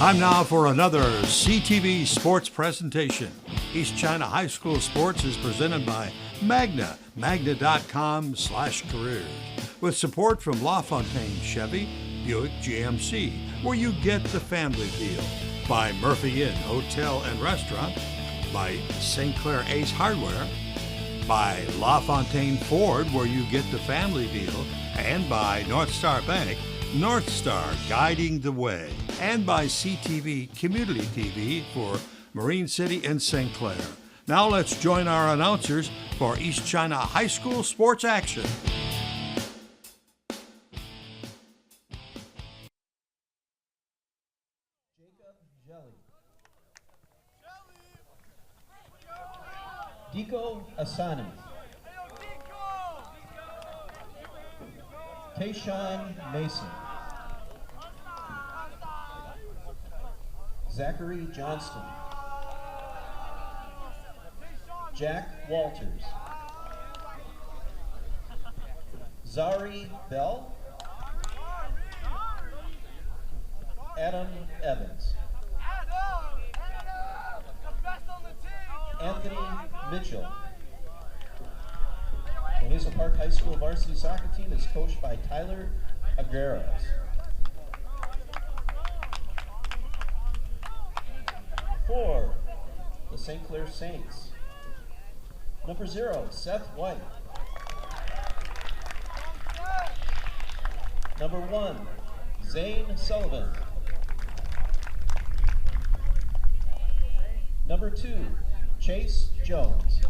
Time now for another CTV sports presentation. East China High School Sports is presented by Magna, magna.com/careers, with support from LaFontaine Chevy, Buick GMC, where you get the family deal, by Murphy Inn Hotel and Restaurant, by St. Clair Ace Hardware, by LaFontaine Ford, where you get the family deal, and by North Star Bank, North Star guiding the way, and by CTV Community TV for Marine City and St. Clair. Now let's join our announcers for East China High School sports action. Deco Asani, Tayshawn Mason, Zachary Johnston, Jack Walters, Zari Bell, Adam Evans, Anthony Mitchell. The Hazel Park High School varsity soccer team is coached by Tyler Agueras. For the St. Clair Saints, number 0, Seth White. Number 1, Zane Sullivan. Number 2, Chase Jones.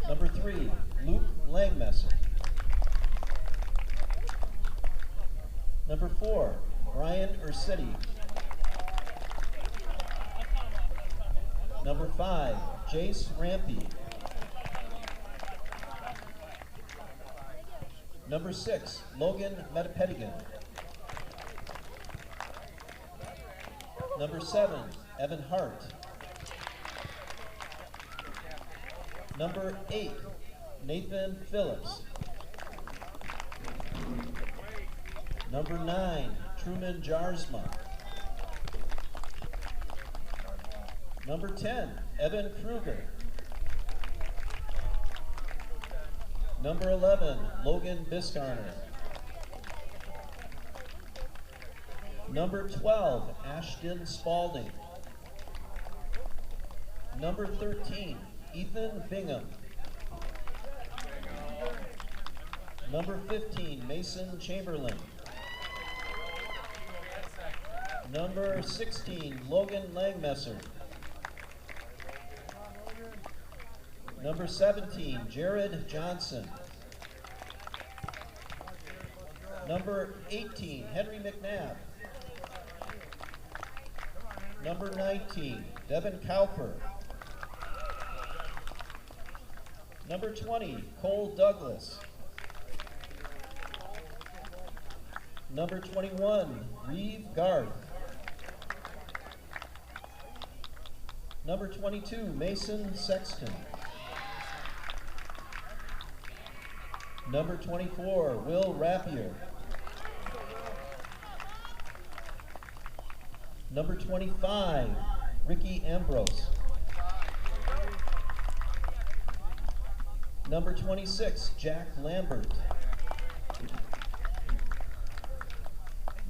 Number 3, Luke Langmesser. Number 4, Brian Ursetti. Number 5, Jace Rampy. Number 6, Logan Metapetigan. Number 7, Evan Hart. Number 8, Nathan Phillips. Number 9, Truman Jarsma. Number 10, Evan Kruger. Number 11, Logan Biscarner. Number 12, Ashton Spalding. Number 13, Ethan Bingham. Number 15, Mason Chamberlain. Number 16, Logan Langmesser. Number 17, Jared Johnson. Number 18, Henry McNabb. Number 19, Devin Cowper. Number 20, Cole Douglas. Number 21, Reeve Garth. Number 22, Mason Sexton. Number 24, Will Rapier. Number 25, Ricky Ambrose. Number 26, Jack Lambert.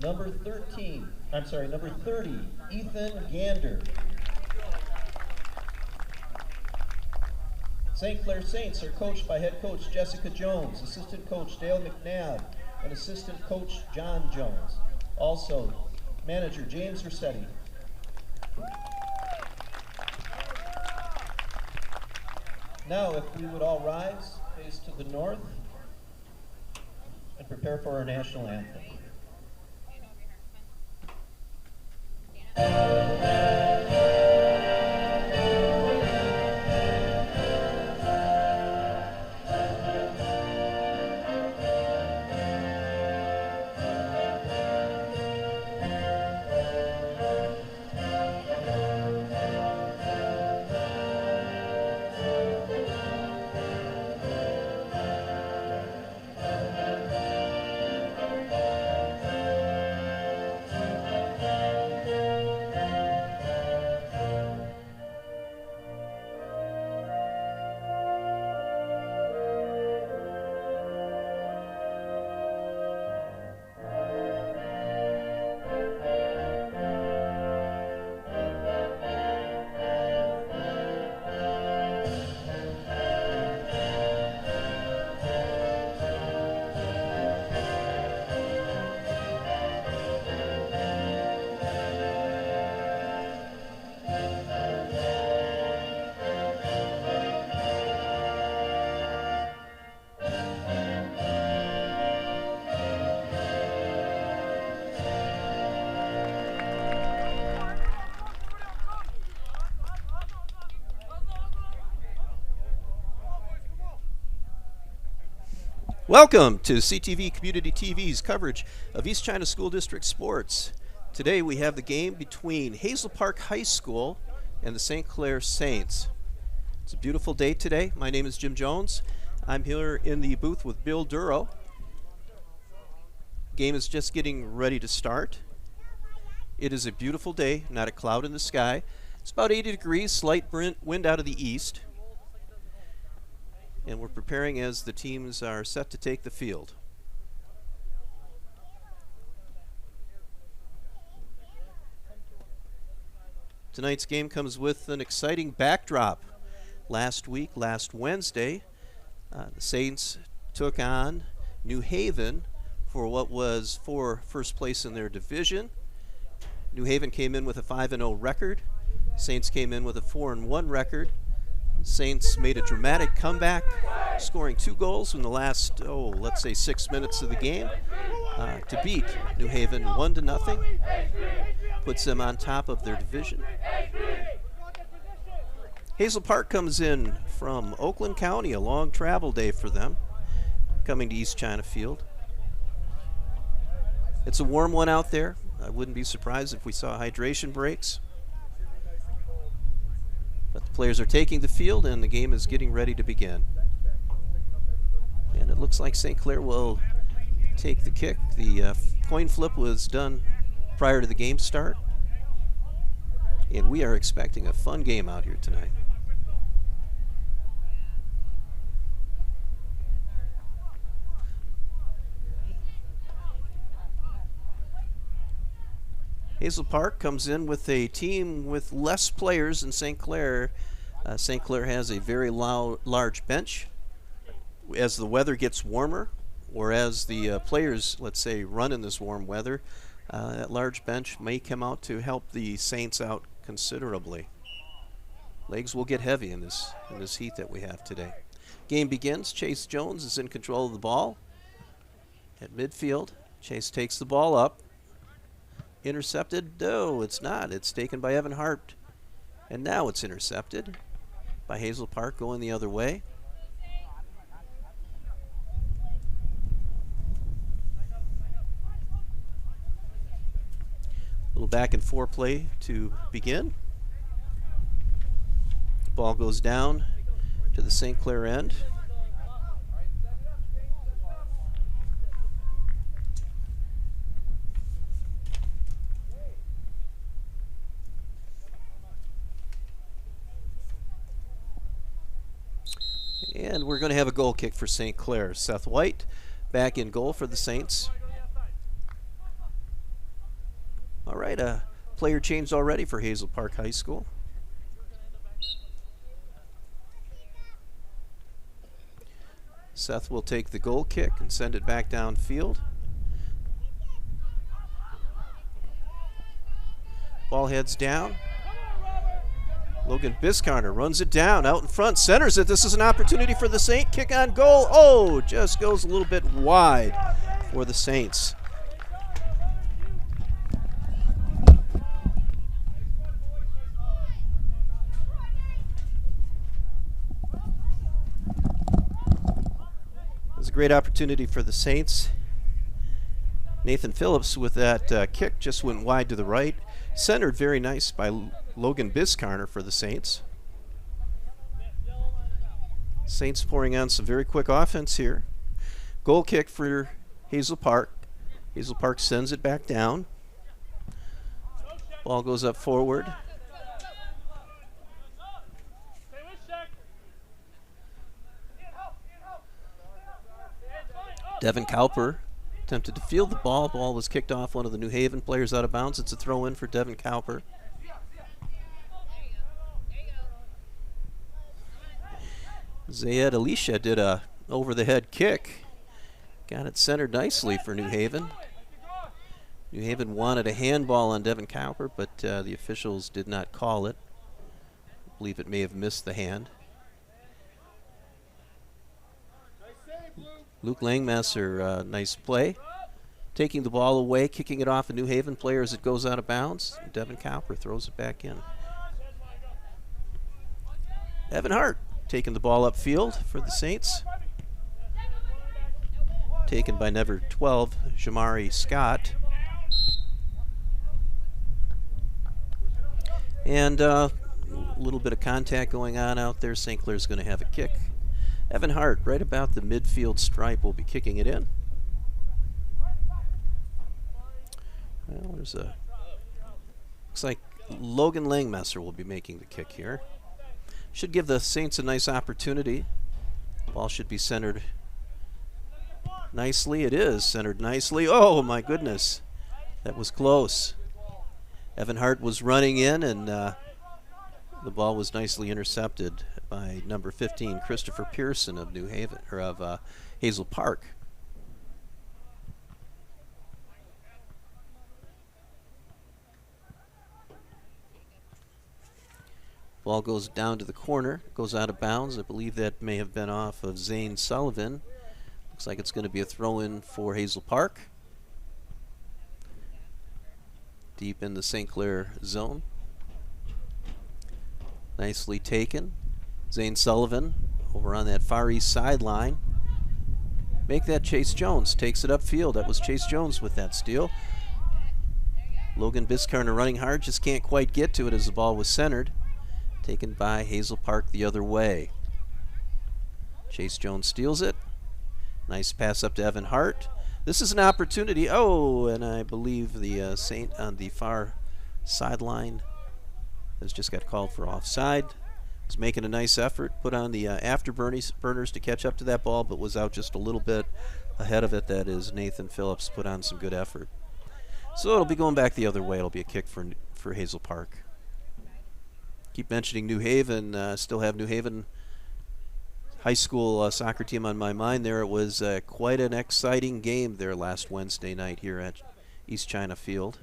Number 30, Ethan Gander. St. Clair Saints are coached by head coach Jessica Jones, assistant coach Dale McNabb, and assistant coach John Jones. Also, manager James Rossetti. Now, if we would all rise, face to the north, and prepare for our national anthem. Welcome to CTV Community TV's coverage of East China School District sports. Today we have the game between Hazel Park High School and the St. Clair Saints. It's a beautiful day today. My name is Jim Jones. I'm here in the booth with Bill Duro. Game is just getting ready to start. It is a beautiful day, not a cloud in the sky. It's about 80 degrees, slight wind out of the east. And we're preparing as the teams are set to take the field. Tonight's game comes with an exciting backdrop. Last Wednesday, the Saints took on New Haven for first place in their division. New Haven came in with a 5-0 record. Saints came in with a 4-1 record. Saints made a dramatic comeback, scoring 2 goals in the last, let's say 6 minutes of the game to beat New Haven 1-0. Puts them on top of their division. Hazel Park comes in from Oakland County, a long travel day for them, coming to East China Field. It's a warm one out there. I wouldn't be surprised if we saw hydration breaks. But the players are taking the field and the game is getting ready to begin. And it looks like St. Clair will take the kick. The coin flip was done prior to the game start. And we are expecting a fun game out here tonight. Hazel Park comes in with a team with less players than St. Clair. St. Clair has a very large bench. As the weather gets warmer, or as the players, let's say, run in this warm weather, that large bench may come out to help the Saints out considerably. Legs will get heavy in this heat that we have today. Game begins. Chase Jones is in control of the ball at midfield. Chase takes the ball up. Intercepted? No, it's not. It's taken by Evan Hart. And now it's intercepted by Hazel Park going the other way. A little back and forth play to begin. Ball goes down to the St. Clair end. And we're going to have a goal kick for St. Clair. Seth White back in goal for the Saints. All right, a player changed already for Hazel Park High School. Seth will take the goal kick and send it back downfield. Ball heads down. Logan Biscarner runs it down out in front, centers it. This is an opportunity for the Saint. Kick on goal. Oh, just goes a little bit wide for the Saints. It was a great opportunity for the Saints. Nathan Phillips with that kick just went wide to the right. Centered very nice by Logan Biscarner for the Saints. Saints pouring on some very quick offense here. Goal kick for Hazel Park. Hazel Park sends it back down. Ball goes up forward. Devin Cowper attempted to field the ball. Ball was kicked off one of the New Haven players out of bounds. It's a throw in for Devin Cowper. Zayed Alicia did a over-the-head kick. Got it centered nicely for New Haven. New Haven wanted a handball on Devin Cowper, but the officials did not call it. I believe it may have missed the hand. Luke Langmasser, nice play. Taking the ball away, kicking it off a New Haven player as it goes out of bounds. Devin Cowper throws it back in. Evan Hart taking the ball upfield for the Saints. taken by number 12, Jamari Scott. And a little bit of contact going on out there. St. Clair's going to have a kick. Evan Hart, right about the midfield stripe, will be kicking it in. Well, there's a... Looks like Logan Langmesser will be making the kick here. Should give the Saints a nice opportunity. Ball should be centered nicely. It is centered nicely. Oh, my goodness. That was close. Evan Hart was running in, and the ball was nicely intercepted by number 15, Christopher Pearson of New Haven, or of Hazel Park. Ball goes down to the corner, goes out of bounds. I believe that may have been off of Zane Sullivan. Looks like it's going to be a throw-in for Hazel Park. Deep in the St. Clair zone. Nicely taken. Zane Sullivan over on that far east sideline. Make that Chase Jones. Takes it upfield. That was Chase Jones with that steal. Logan Biscarner running hard, just can't quite get to it as the ball was centered. Taken by Hazel Park the other way. Chase Jones steals it. Nice pass up to Evan Hart. This is an opportunity. Oh, and I believe the Saint on the far sideline has just got called for offside. Was making a nice effort, put on the afterburners to catch up to that ball, but was out just a little bit ahead of it. That is Nathan Phillips, put on some good effort. So it'll be going back the other way. It'll be a kick for Hazel Park. Keep mentioning New Haven. Still have New Haven high school soccer team on my mind there. It was quite an exciting game there last Wednesday night here at East China Field.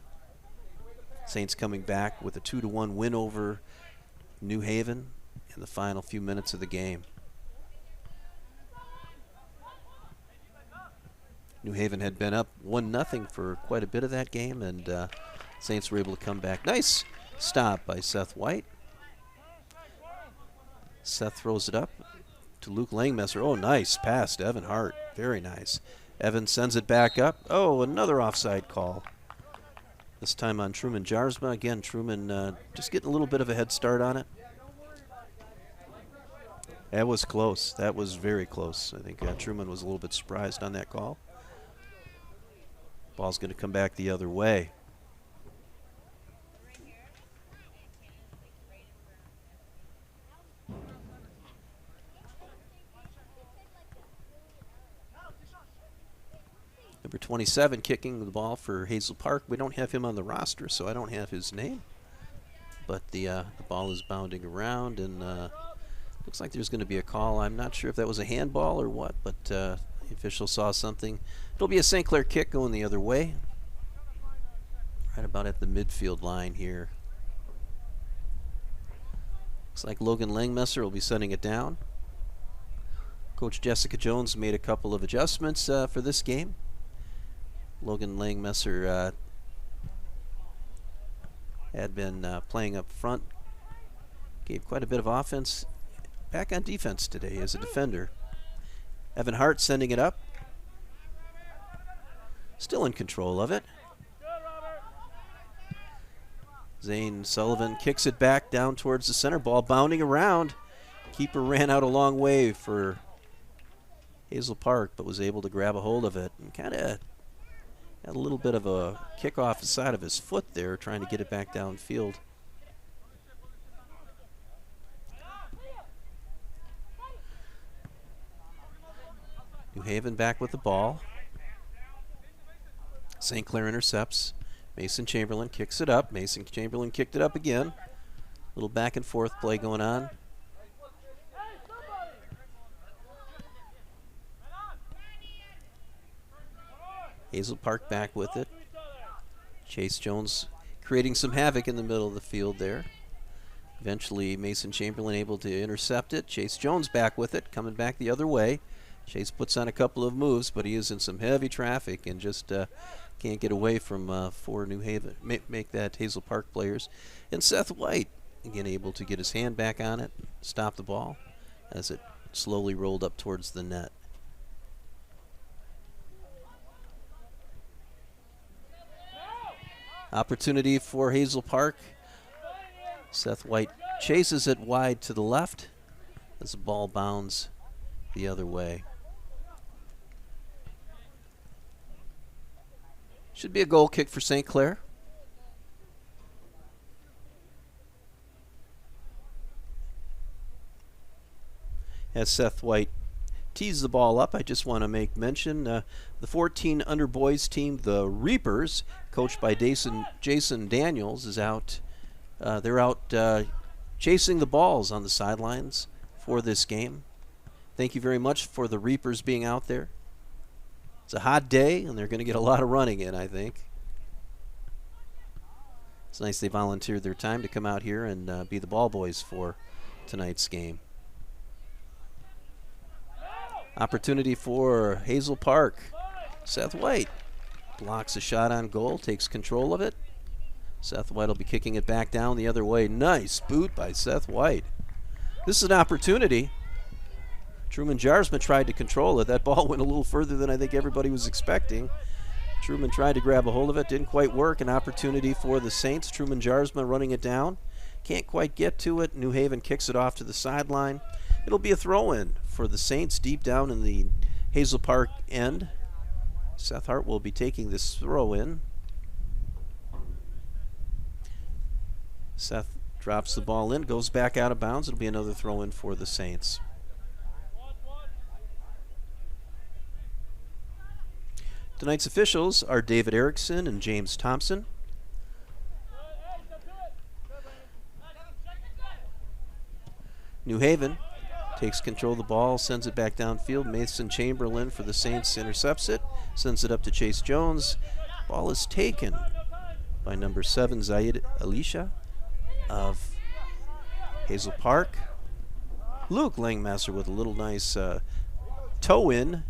Saints coming back with a 2-1 win over New Haven in the final few minutes of the game. New Haven had been up 1-0 for quite a bit of that game, and Saints were able to come back. Nice stop by Seth White. Seth throws it up to Luke Langmesser. Oh, nice pass to Evan Hart. Very nice. Evan sends it back up. Oh, another offside call. This time on Truman Jarsma. Again, Truman just getting a little bit of a head start on it. That was close. That was very close. I think Truman was a little bit surprised on that call. Ball's going to come back the other way. Number 27 kicking the ball for Hazel Park. We don't have him on the roster, so I don't have his name. But the ball is bounding around, and looks like there's going to be a call. I'm not sure if that was a handball or what, but the official saw something. It'll be a St. Clair kick going the other way. Right about at the midfield line here. Looks like Logan Langmesser will be setting it down. Coach Jessica Jones made a couple of adjustments for this game. Logan Langmesser had been playing up front. Gave quite a bit of offense. Back on defense today as a defender. Evan Hart sending it up. Still in control of it. Zane Sullivan kicks it back down towards the center. Ball bounding around. Keeper ran out a long way for Hazel Park, but was able to grab a hold of it and kind of had a little bit of a kick off the side of his foot there, trying to get it back downfield. New Haven back with the ball. St. Clair intercepts. Mason Chamberlain kicks it up. Mason Chamberlain kicked it up again. Little back and forth play going on. Hazel Park back with it. Chase Jones creating some havoc in the middle of the field there. Eventually Mason Chamberlain able to intercept it. Chase Jones back with it, coming back the other way. Chase puts on a couple of moves, but he is in some heavy traffic and just can't get away from four New Haven, make that Hazel Park players. And Seth White, again, able to get his hand back on it, stop the ball as it slowly rolled up towards the net. Opportunity for Hazel Park. Seth White chases it wide to the left as the ball bounds the other way. Should be a goal kick for St. Clair. As Seth White tees the ball up, I just want to make mention the 14 under boys team, the Reapers, coached by Jason Daniels, is out. They're out chasing the balls on the sidelines for this game. Thank you very much for the Reapers being out there. It's a hot day, and they're going to get a lot of running in, I think. It's nice they volunteered their time to come out here and be the ball boys for tonight's game. Opportunity for Hazel Park. Seth White blocks a shot on goal, takes control of it. Seth White will be kicking it back down the other way. Nice boot by Seth White. This is an opportunity. Truman Jarsma tried to control it. That ball went a little further than I think everybody was expecting. Truman tried to grab a hold of it, didn't quite work. An opportunity for the Saints. Truman Jarsma running it down. Can't quite get to it. New Haven kicks it off to the sideline. It'll be a throw-in for the Saints deep down in the Hazel Park end. Seth Hart will be taking this throw-in. Seth drops the ball in, goes back out of bounds. It'll be another throw-in for the Saints. Tonight's officials are David Erickson and James Thompson. New Haven takes control of the ball, sends it back downfield. Mason Chamberlain for the Saints intercepts it, sends it up to Chase Jones. Ball is taken by number 7, Zayed Alicia of Hazel Park. Luke Langmasser with a little nice toe-in.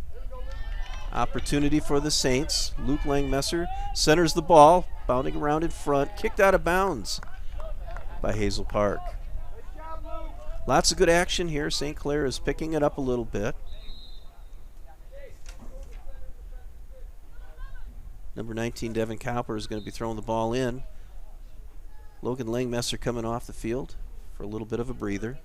Opportunity for the Saints. Luke Langmasser centers the ball, bounding around in front, kicked out of bounds by Hazel Park. Lots of good action here. St. Clair is picking it up a little bit. Number 19, Devin Cowper, is going to be throwing the ball in. Logan Langmasser coming off the field for a little bit of a breather.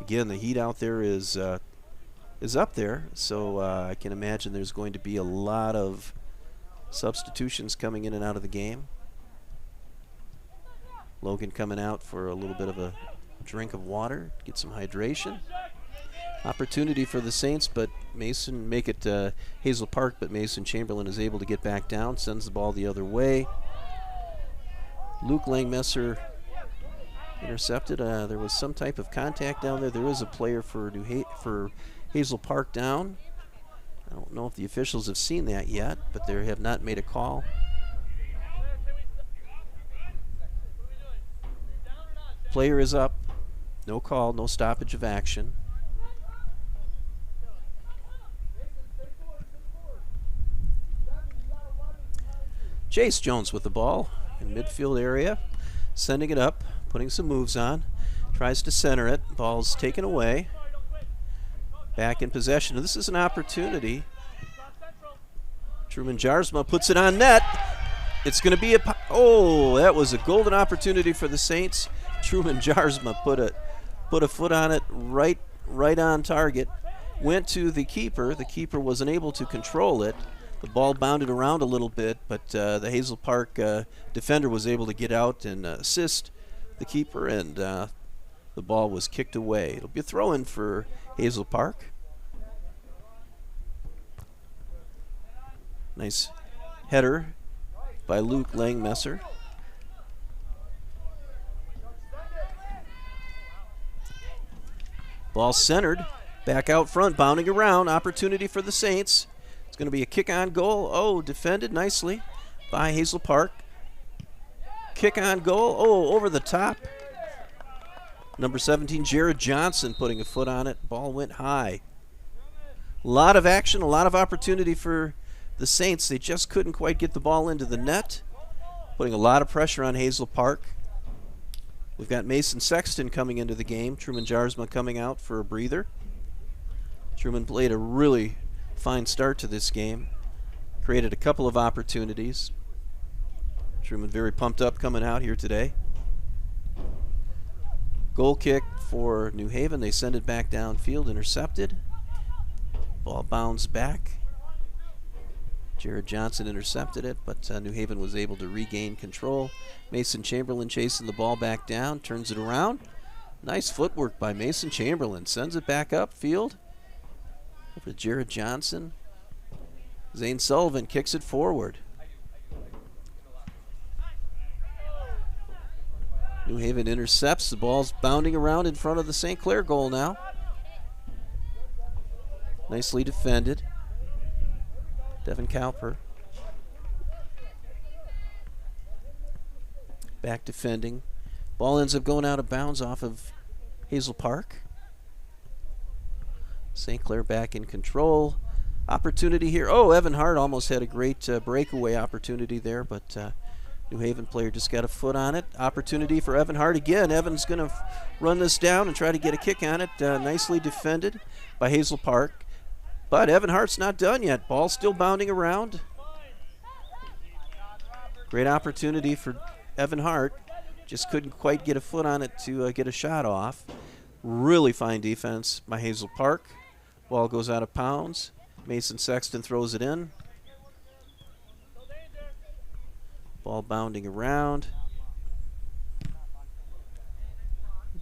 Again, the heat out there is up there, so I can imagine there's going to be a lot of substitutions coming in and out of the game. Logan coming out for a little bit of a drink of water, get some hydration. Opportunity for the Saints, but Mason make it Hazel Park, but Mason Chamberlain is able to get back down, sends the ball the other way. Luke Langmasser intercepted. There was some type of contact down there. There is a player for Hazel Park down. I don't know if the officials have seen that yet, but they have not made a call. Player is up. No call, no stoppage of action. Chase Jones with the ball in midfield area, sending it up, putting some moves on, tries to center it. Ball's taken away. Back in possession. This is an opportunity. Truman Jarsma puts it on net. It's going to be that was a golden opportunity for the Saints. Truman Jarsma put a foot on it, right on target. Went to the keeper. The keeper was unable to control it. The ball bounded around a little bit, but the Hazel Park defender was able to get out and assist the keeper, and the ball was kicked away. It'll be a throw-in for Hazel Park. Nice header by Luke Langmasser. Ball centered, back out front, bounding around. Opportunity for the Saints. It's going to be a kick on goal. Defended nicely by Hazel Park. Kick on goal. Over the top. Number 17, Jared Johnson, putting a foot on it. Ball went high. A lot of action, a lot of opportunity for the Saints. They just couldn't quite get the ball into the net, putting a lot of pressure on Hazel Park. We've got Mason Sexton coming into the game. Truman Jarsma coming out for a breather. Truman played a really fine start to this game. Created a couple of opportunities. Truman very pumped up coming out here today. Goal kick for New Haven. They send it back downfield, intercepted. Ball bounced back. Jared Johnson intercepted it, but New Haven was able to regain control. Mason Chamberlain chasing the ball back down, turns it around. Nice footwork by Mason Chamberlain. Sends it back upfield. Over to Jared Johnson. Zane Sullivan kicks it forward. New Haven intercepts. The ball's bounding around in front of the St. Clair goal now. Nicely defended. Devin Cowper. Back defending. Ball ends up going out of bounds off of Hazel Park. St. Clair back in control. Opportunity here. Oh, Evan Hart almost had a great breakaway opportunity there, but New Haven player just got a foot on it. Opportunity for Evan Hart again. Evan's going to run this down and try to get a kick on it. Nicely defended by Hazel Park. But Evan Hart's not done yet. Ball still bounding around. Great opportunity for Evan Hart. Just couldn't quite get a foot on it to get a shot off. Really fine defense by Hazel Park. Ball goes out of bounds. Mason Sexton throws it in. Ball bounding around.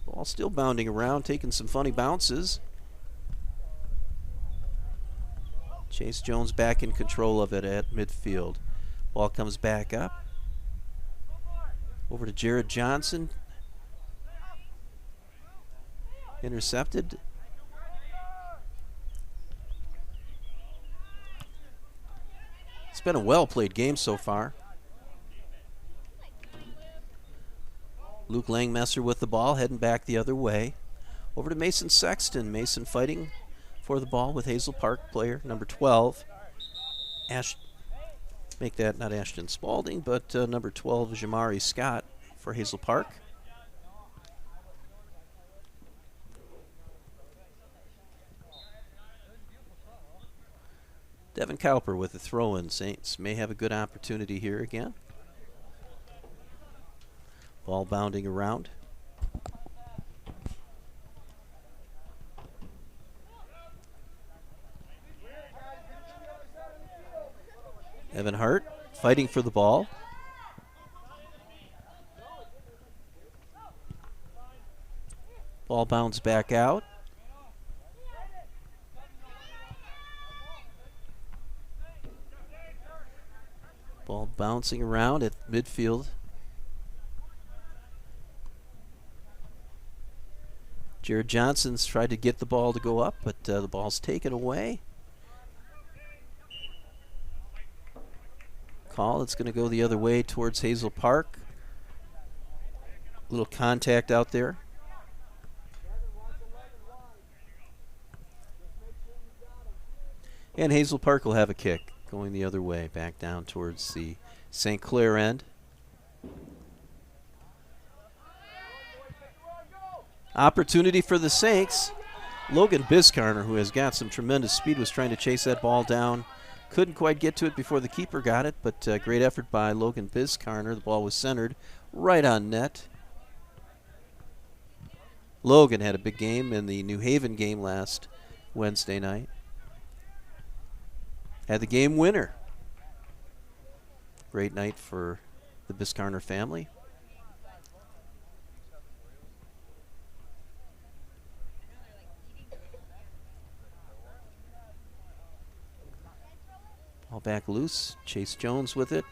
Ball still bounding around, taking some funny bounces. Chase Jones back in control of it at midfield. Ball comes back up. Over to Jared Johnson. Intercepted. It's been a well-played game so far. Luke Langmesser with the ball, heading back the other way. Over to Mason Sexton. Mason fighting for the ball with Hazel Park player number 12. Make that not Ashton Spalding, but number 12, Jamari Scott for Hazel Park. Devin Cowper with the throw-in. Saints may have a good opportunity here again. Ball bounding around. Evan Hart fighting for the ball. Ball bounced back out. Ball bouncing around at midfield. Jared Johnson's tried to get the ball to go up, but the ball's taken away. Call, it's going to go the other way towards Hazel Park. Little contact out there. And Hazel Park will have a kick going the other way, back down towards the St. Clair end. Opportunity for the Saints. Logan Biscarner, who has got some tremendous speed, was trying to chase that ball down. Couldn't quite get to it before the keeper got it, but great effort by Logan Biscarner. The ball was centered right on net. Logan had a big game in the New Haven game last Wednesday night. Had the game winner. Great night for the Biscarner family. Ball back loose. Chase Jones with it.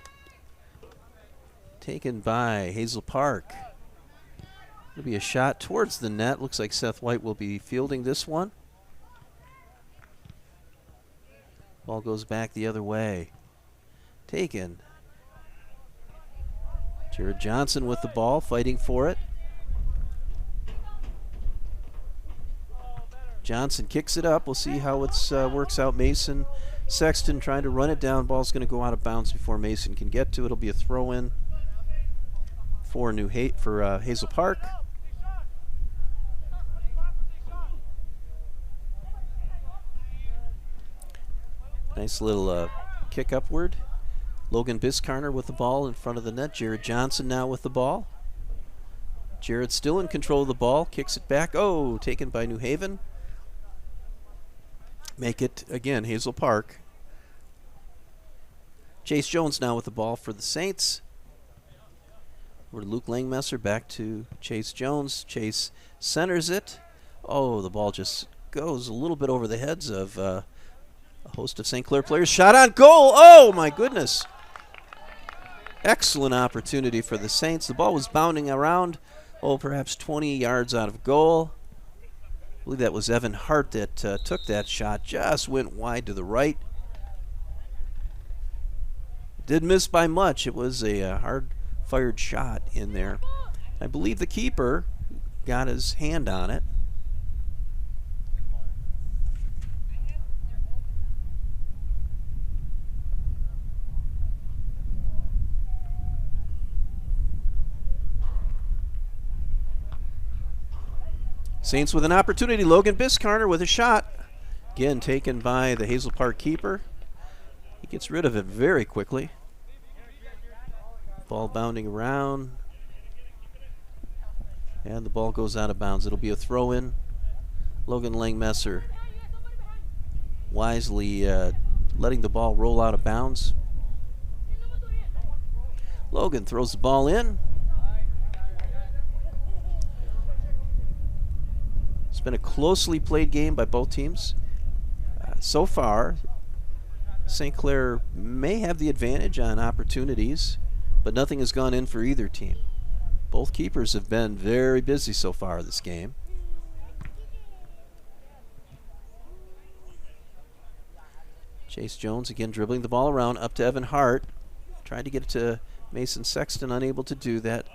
Taken by Hazel Park. It'll be a shot towards the net. Looks like Seth White will be fielding this one. Ball goes back the other way. Taken. Jared Johnson with the ball, fighting for it. Johnson kicks it up. We'll see how it works out. Mason Sexton trying to run it down. Ball's going to go out of bounds before Mason can get to it. It'll be a throw-in for Hazel Park. Nice little kick upward. Logan Biscarner with the ball in front of the net. Jared Johnson now with the ball. Jared still in control of the ball. Kicks it back. Oh, taken by New Haven. Make it, again, Hazel Park. Chase Jones now with the ball for the Saints. Over to Luke Langmesser, back to Chase Jones. Chase centers it. Oh, the ball just goes a little bit over the heads of a host of St. Clair players. Shot on goal. Oh, my goodness. Excellent opportunity for the Saints. The ball was bounding around, perhaps 20 yards out of goal. I believe that was Evan Hart that took that shot. Just went wide to the right. Did miss by much. It was a hard-fired shot in there. I believe the keeper got his hand on it. Saints with an opportunity. Logan Biscarner with a shot. Again, taken by the Hazel Park keeper. He gets rid of it very quickly. Ball bounding around. And the ball goes out of bounds. It'll be a throw-in. Logan Langmesser wisely letting the ball roll out of bounds. Logan throws the ball in. It's been a closely played game by both teams. So far, St. Clair may have the advantage on opportunities, but nothing has gone in for either team. Both keepers have been very busy so far this game. Chase Jones again dribbling the ball around up to Evan Hart. Tried to get it to Mason Sexton, unable to do that.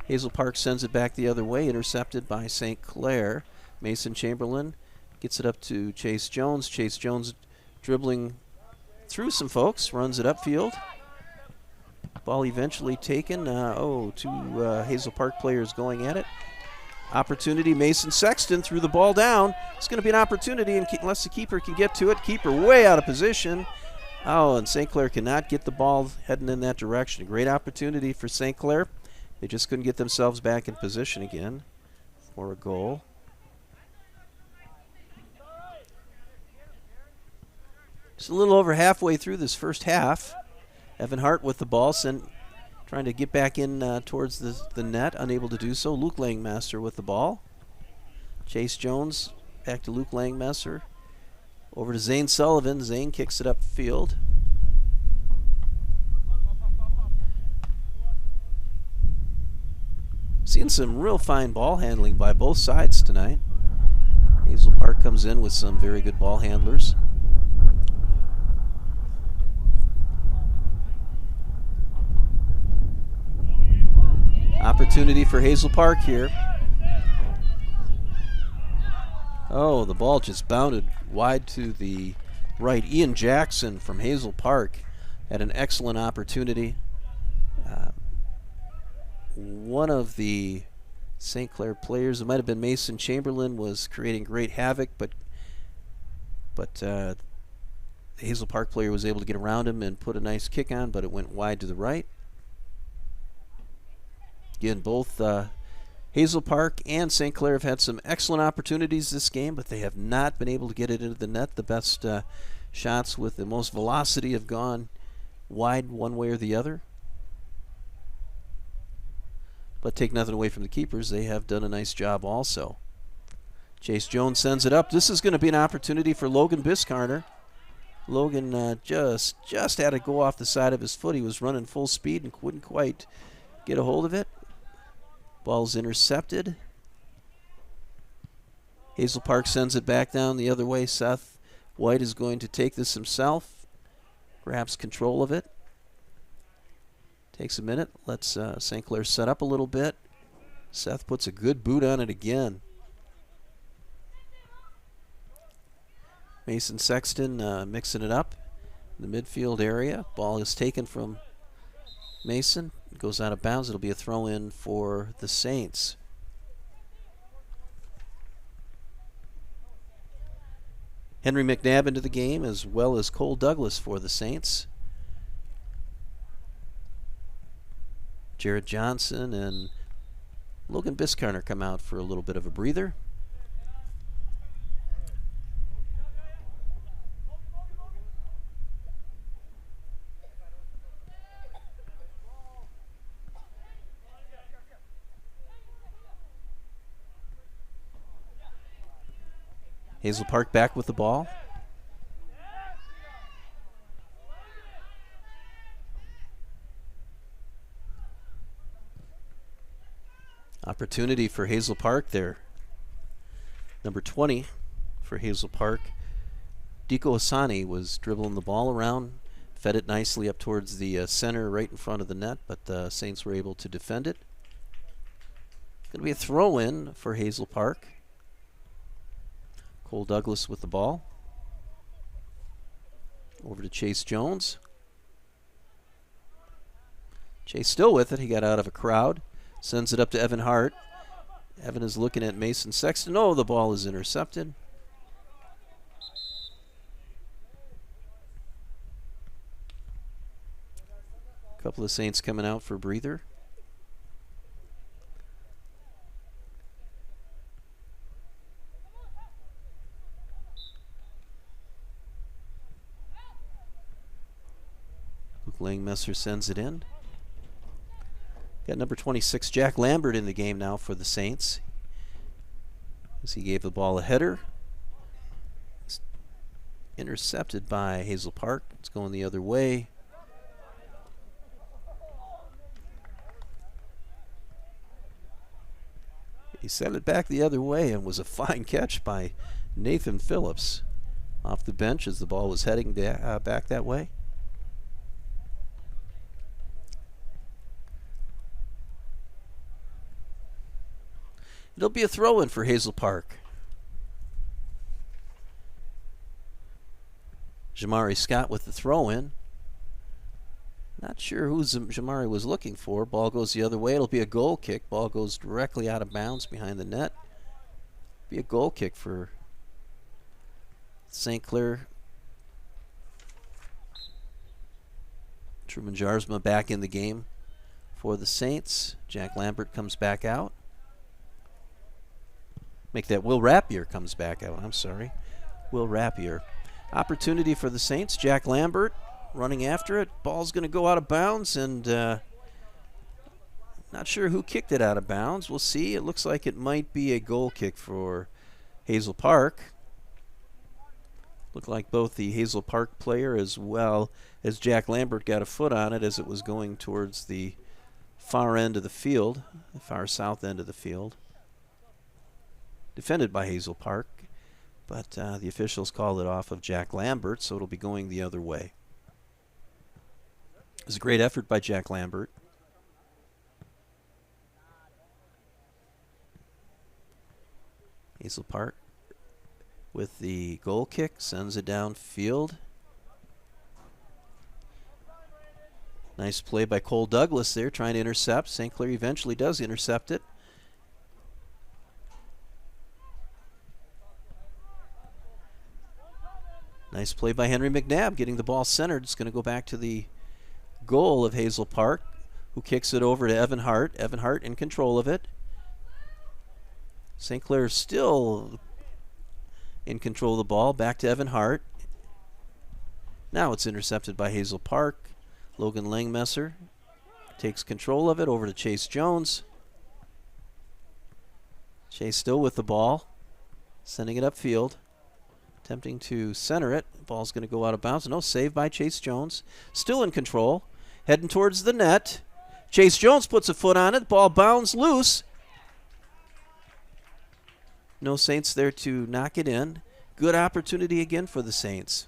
Hazel Park sends it back the other way, intercepted by St. Clair. Mason Chamberlain gets it up to Chase Jones. Chase Jones dribbling through some folks, runs it upfield. Ball eventually taken. Two Hazel Park players going at it. Opportunity, Mason Sexton threw the ball down. It's going to be an opportunity unless the keeper can get to it. Keeper way out of position. Oh, and St. Clair cannot get the ball heading in that direction. A great opportunity for St. Clair. They just couldn't get themselves back in position again for a goal. Just a little over halfway through this first half. Evan Hart with the ball, trying to get back in towards the net, unable to do so. Luke Langmesser with the ball. Chase Jones back to Luke Langmesser. Over to Zane Sullivan. Zane kicks it upfield. Seeing some real fine ball handling by both sides tonight. Hazel Park comes in with some very good ball handlers. Opportunity for Hazel Park here. Oh, the ball just bounded wide to the right. Ian Jackson from Hazel Park had an excellent opportunity. One of the St. Clair players, it might have been Mason Chamberlain, was creating great havoc, but the Hazel Park player was able to get around him and put a nice kick on, but it went wide to the right. Again, both Hazel Park and St. Clair have had some excellent opportunities this game, but they have not been able to get it into the net. The best shots with the most velocity have gone wide one way or the other. But take nothing away from the keepers. They have done a nice job also. Chase Jones sends it up. This is going to be an opportunity for Logan Biscarner. Logan just had to go off the side of his foot. He was running full speed and couldn't quite get a hold of it. Ball's intercepted. Hazel Park sends it back down the other way. Seth White is going to take this himself. Grabs control of it. Takes a minute. Lets St. Clair set up a little bit. Seth puts a good boot on it again. Mason Sexton mixing it up in the midfield area. Ball is taken from Mason. It goes out of bounds. It'll be a throw-in for the Saints. Henry McNabb into the game, as well as Cole Douglas for the Saints. Jared Johnson and Logan Biscarner come out for a little bit of a breather. Hazel Park back with the ball. Opportunity for Hazel Park there. Number 20 for Hazel Park. Diko Asani was dribbling the ball around, fed it nicely up towards the center right in front of the net, but the Saints were able to defend it. Going to be a throw-in for Hazel Park. Cole Douglas with the ball. Over to Chase Jones. Chase still with it. He got out of a crowd. Sends it up to Evan Hart. Evan is looking at Mason Sexton. Oh, the ball is intercepted. A couple of Saints coming out for a breather. Langmesser sends it in. Got number 26, Jack Lambert, in the game now for the Saints, as he gave the ball a header. It's intercepted by Hazel Park. It's going the other way. He sent it back the other way and was a fine catch by Nathan Phillips off the bench as the ball was heading back that way. It'll be a throw-in for Hazel Park. Jamari Scott with the throw-in. Not sure who Jamari was looking for. Ball goes the other way. It'll be a goal kick. Ball goes directly out of bounds behind the net. Be a goal kick for St. Clair. Truman Jarsma back in the game for the Saints. Jack Lambert comes back out. Make that Will Rapier comes back out. I'm sorry. Will Rapier. Opportunity for the Saints. Jack Lambert running after it. Ball's going to go out of bounds, and not sure who kicked it out of bounds. We'll see. It looks like it might be a goal kick for Hazel Park. Looked like both the Hazel Park player as well as Jack Lambert got a foot on it as it was going towards the far end of the field, the far south end of the field. Defended by Hazel Park, but the officials called it off of Jack Lambert, so it'll be going the other way. It was a great effort by Jack Lambert. Hazel Park with the goal kick, sends it downfield. Nice play by Cole Douglas there, trying to intercept. St. Clair eventually does intercept it. Nice play by Henry McNabb, getting the ball centered. It's going to go back to the goal of Hazel Park, who kicks it over to Evan Hart. Evan Hart in control of it. St. Clair still in control of the ball. Back to Evan Hart. Now it's intercepted by Hazel Park. Logan Langmesser takes control of it over to Chase Jones. Chase still with the ball, sending it upfield. Attempting to center it. Ball's going to go out of bounds. No, save by Chase Jones. Still in control. Heading towards the net. Chase Jones puts a foot on it. Ball bounds loose. No Saints there to knock it in. Good opportunity again for the Saints.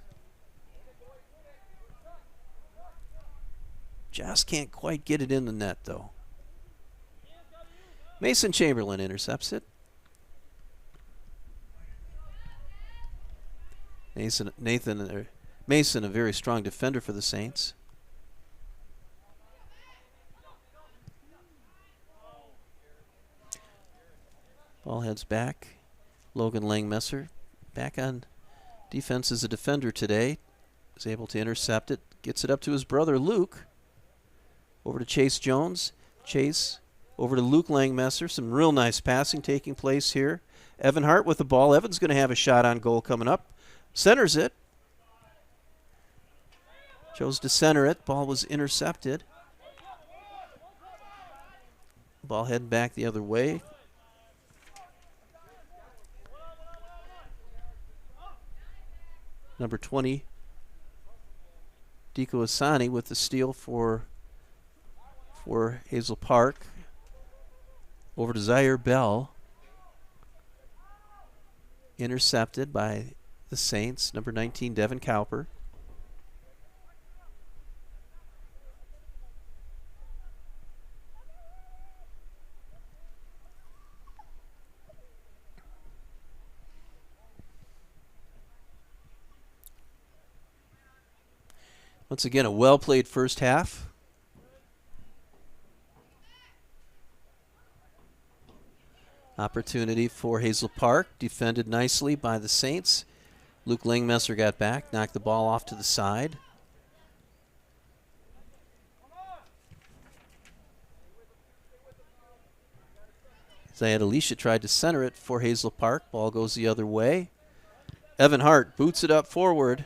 Just can't quite get it in the net, though. Mason Chamberlain intercepts it. Mason, a very strong defender for the Saints. Ball heads back. Logan Langmesser back on defense as a defender today. Is able to intercept it. Gets it up to his brother Luke. Over to Chase Jones. Chase over to Luke Langmesser. Some real nice passing taking place here. Evan Hart with the ball. Evan's going to have a shot on goal coming up. Centers it. Chose to center it. Ball was intercepted. Ball heading back the other way. Number 20, Diko Asani with the steal for Hazel Park. Over to Zaire Bell. Intercepted by the Saints. Number 19, Devin Cowper. Once again, a well-played first half. Opportunity for Hazel Park, defended nicely by the Saints. Luke Langmesser got back, knocked the ball off to the side. Zayed Alicia tried to center it for Hazel Park. Ball goes the other way. Evan Hart boots it up forward.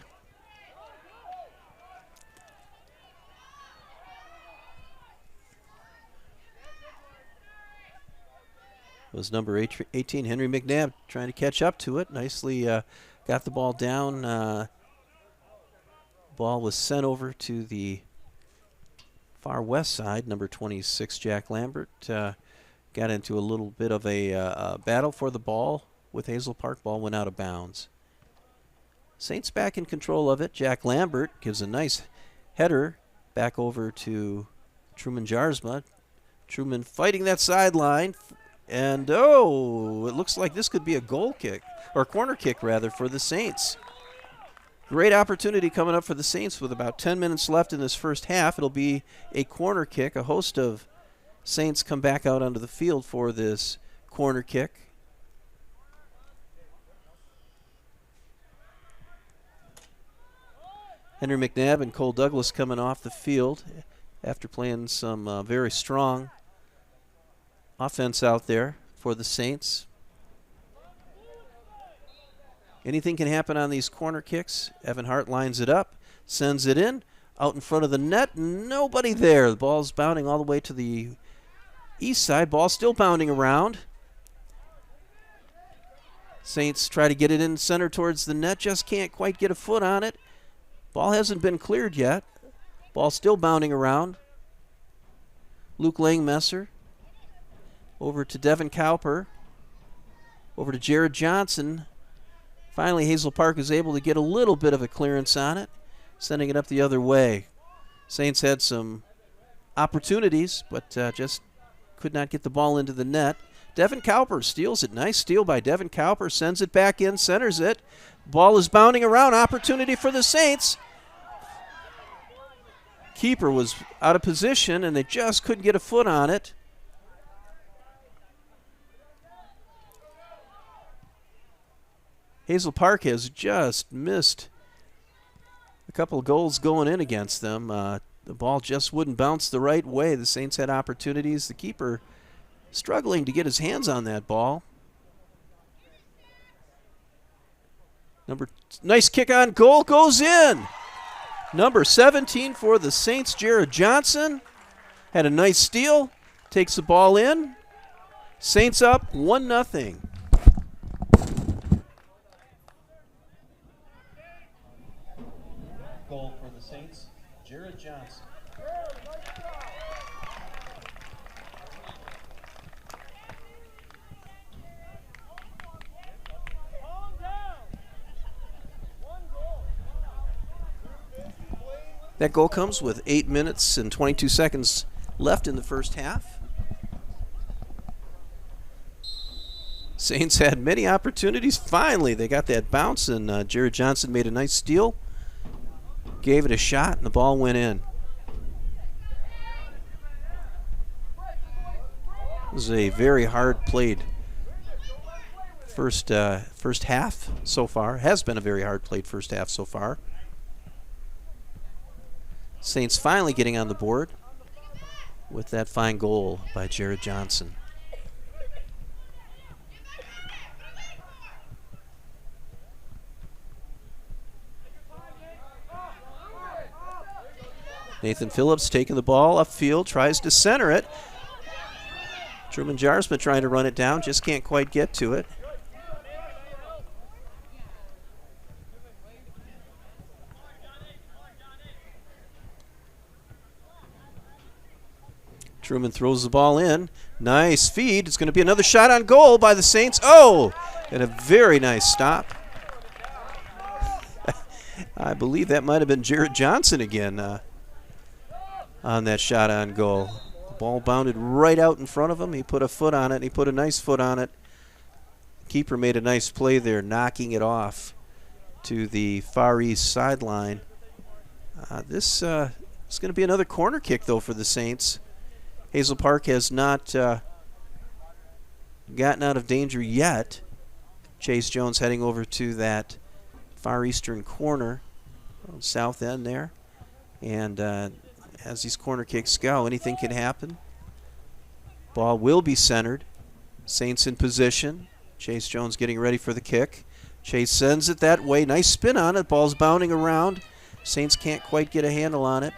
Was number 18, Henry McNabb, trying to catch up to it. Nicely got the ball down. Ball was sent over to the far west side. Number 26, Jack Lambert, got into a little bit of a battle for the ball with Hazel Park. Ball went out of bounds. Saints back in control of it. Jack Lambert gives a nice header back over to Truman Jarsma. Truman fighting that sideline. And, oh, it looks like this could be a goal kick, or corner kick, rather, for the Saints. Great opportunity coming up for the Saints with about 10 minutes left in this first half. It'll be a corner kick. A host of Saints come back out onto the field for this corner kick. Henry McNabb and Cole Douglas coming off the field after playing some very strong offense out there for the Saints. Anything can happen on these corner kicks. Evan Hart lines it up, sends it in, out in front of the net. Nobody there. The ball's bounding all the way to the east side. Ball still bounding around. Saints try to get it in center towards the net, just can't quite get a foot on it. Ball hasn't been cleared yet. Ball still bounding around. Luke Langmesser. Over to Devin Cowper. Over to Jared Johnson. Finally, Hazel Park is able to get a little bit of a clearance on it, sending it up the other way. Saints had some opportunities, but just could not get the ball into the net. Devin Cowper steals it. Nice steal by Devin Cowper. Sends it back in, centers it. Ball is bounding around. Opportunity for the Saints. Keeper was out of position, and they just couldn't get a foot on it. Hazel Park has just missed a couple of goals going in against them. The ball just wouldn't bounce the right way. The Saints had opportunities. The keeper struggling to get his hands on that ball. Nice kick on goal, goes in. Number 17 for the Saints, Jared Johnson, had a nice steal, takes the ball in. Saints up 1-0. Goal for the Saints, Jared Johnson. That goal comes with 8 minutes and 22 seconds left in the first half. Saints had many opportunities. Finally, they got that bounce, and Jared Johnson made a nice steal. Gave it a shot, and the ball went in. It was a very hard-played first half so far. Has been a very hard-played first half so far. Saints finally getting on the board. with that fine goal by Jared Johnson. Nathan Phillips taking the ball upfield, tries to center it. Truman Jarsma trying to run it down, just can't quite get to it. Truman throws the ball in. Nice feed. It's going to be another shot on goal by the Saints. Oh, and a very nice stop. I believe that might have been Jared Johnson again on that shot on goal. The ball bounded right out in front of him. He put a foot on it, and he put a nice foot on it. Keeper made a nice play there, knocking it off to the far east sideline. This is going to be another corner kick, though, for the Saints. Hazel Park has not gotten out of danger yet. Chase Jones heading over to that far eastern corner, south end there. And as these corner kicks go, anything can happen. Ball will be centered. Saints in position. Chase Jones getting ready for the kick. Chase sends it that way. Nice spin on it. Ball's bounding around. Saints can't quite get a handle on it.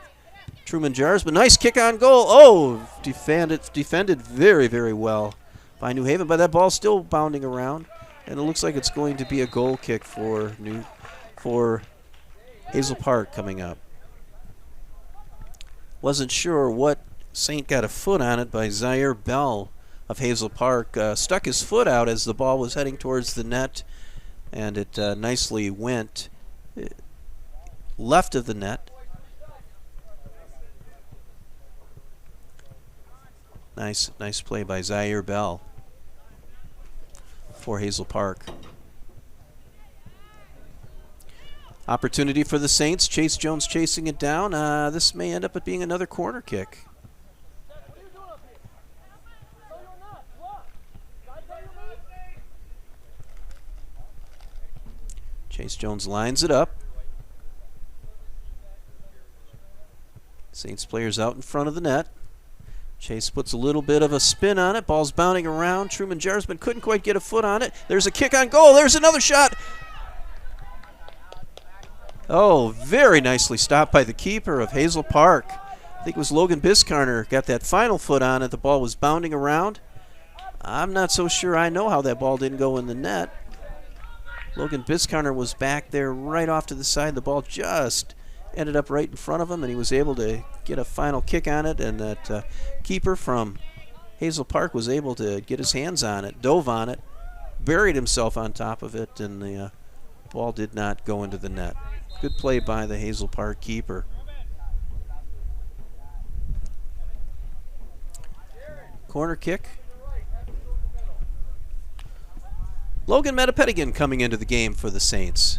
Truman Jarsma, nice kick on goal. Oh, defended very, very well by New Haven, but that ball's still bounding around, and it looks like it's going to be a goal kick for Hazel Park coming up. Wasn't sure what Saint got a foot on it by Zaire Bell of Hazel Park. Stuck his foot out as the ball was heading towards the net, and it nicely went left of the net. Nice play by Zaire Bell for Hazel Park. Opportunity for the Saints. Chase Jones chasing it down. This may end up being another corner kick. Chase Jones lines it up. Saints players out in front of the net. Chase puts a little bit of a spin on it. Ball's bounding around. Truman Jarsman couldn't quite get a foot on it. There's a kick on goal. There's another shot. Oh, very nicely stopped by the keeper of Hazel Park. I think it was Logan Biscarner got that final foot on it. The ball was bounding around. I'm not so sure I know how that ball didn't go in the net. Logan Biscarner was back there right off to the side. The ball just ended up right in front of him, and he was able to get a final kick on it, and that keeper from Hazel Park was able to get his hands on it, dove on it, buried himself on top of it, and the ball did not go into the net. Good play by the Hazel Park keeper. Corner kick. Logan Metapetigan coming into the game for the Saints.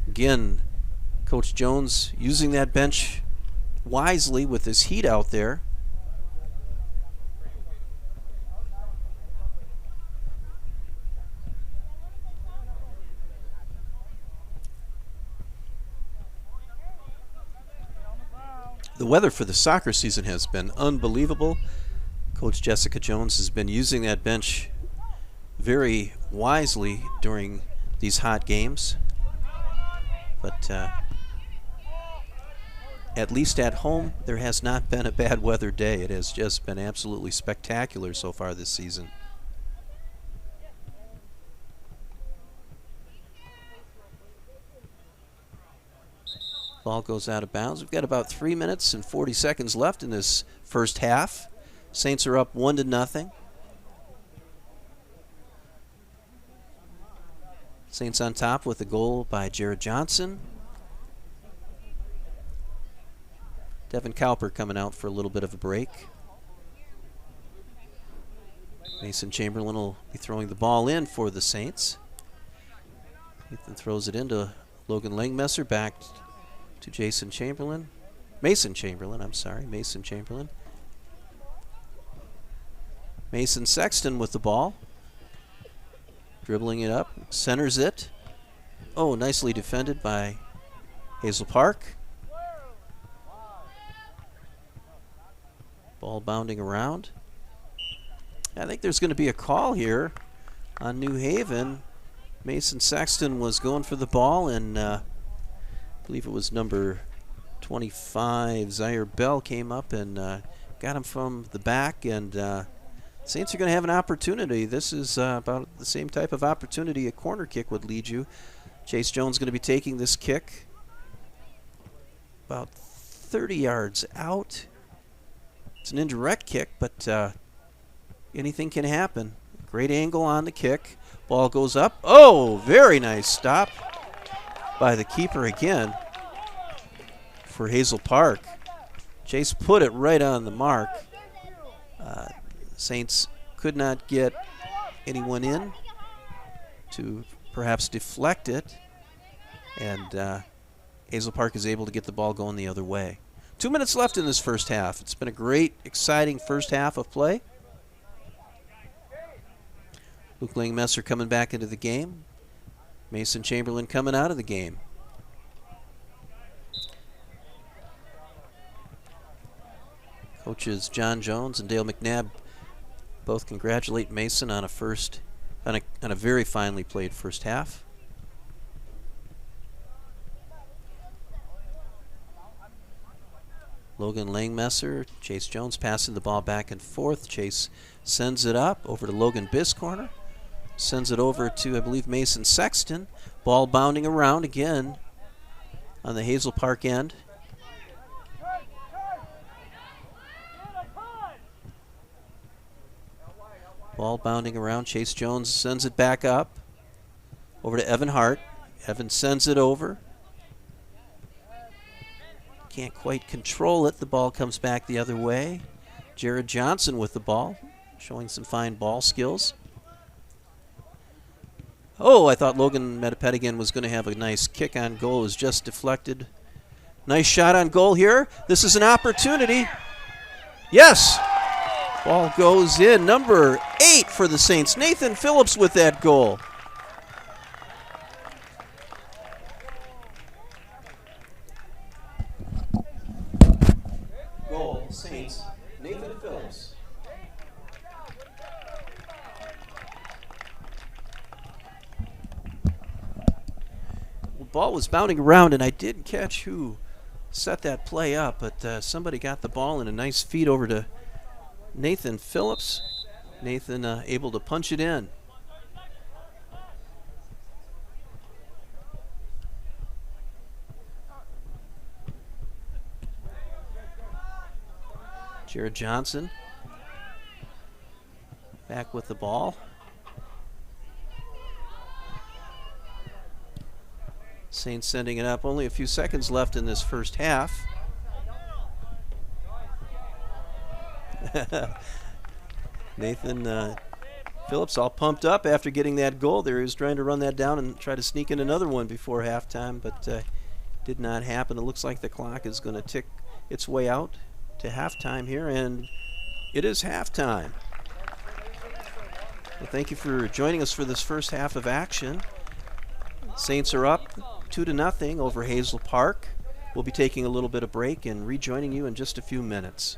Again, Coach Jones using that bench wisely with his heat out there. The weather for the soccer season has been unbelievable. Coach Jessica Jones has been using that bench very wisely during these hot games. But at least at home, there has not been a bad weather day. It has just been absolutely spectacular so far this season. Ball goes out of bounds. We've got about 3 minutes and 40 seconds left in this first half. Saints are up 1-0. Saints on top with a goal by Jared Johnson. Devin Cowper coming out for a little bit of a break. Mason Chamberlain will be throwing the ball in for the Saints. Ethan throws it into Logan Langmesser, back to Mason Chamberlain. Mason Chamberlain. Mason Sexton with the ball. Dribbling it up, centers it. Oh, nicely defended by Hazel Park. Ball bounding around. I think there's going to be a call here on New Haven. Mason Sexton was going for the ball, and I believe it was number 25, Zaire Bell, came up and got him from the back, and Saints are going to have an opportunity. This is about the same type of opportunity a corner kick would lead you. Chase Jones going to be taking this kick about 30 yards out. It's an indirect kick, but anything can happen. Great angle on the kick. Ball goes up. Oh, very nice stop by the keeper again for Hazel Park. Chase put it right on the mark. Saints could not get anyone in to perhaps deflect it, and Hazel Park is able to get the ball going the other way. 2 minutes left in this first half. It's been a great, exciting first half of play. Luke Langmesser coming back into the game. Mason Chamberlain coming out of the game. Coaches John Jones and Dale McNabb both congratulate Mason on a very finely played first half. Logan Langmesser, Chase Jones passing the ball back and forth. Chase sends it up over to Logan Biscorner. Sends it over to, I believe, Mason Sexton. Ball bounding around again on the Hazel Park end. Ball bounding around. Chase Jones sends it back up over to Evan Hart. Evan sends it over. Can't quite control it. The ball comes back the other way. Jared Johnson with the ball, showing some fine ball skills. Oh, I thought Logan Metapetigan was going to have a nice kick on goal. It was just deflected. Nice shot on goal here. This is an opportunity. Yes! Ball goes in. Number 8 for the Saints. Nathan Phillips with that goal. Goal, Saints. Nathan Phillips. Ball was bounding around, and I didn't catch who set that play up, but somebody got the ball and a nice feed over to Nathan Phillips. Nathan able to punch it in. Jared Johnson back with the ball. Saints sending it up. Only a few seconds left in this first half. Nathan Phillips all pumped up after getting that goal there. He was trying to run that down and try to sneak in another one before halftime, but did not happen. It looks like the clock is going to tick its way out to halftime here, and it is halftime. Well, thank you for joining us for this first half of action. Saints are up 2-0 over Hazel Park. We'll be taking a little bit of break and rejoining you in just a few minutes.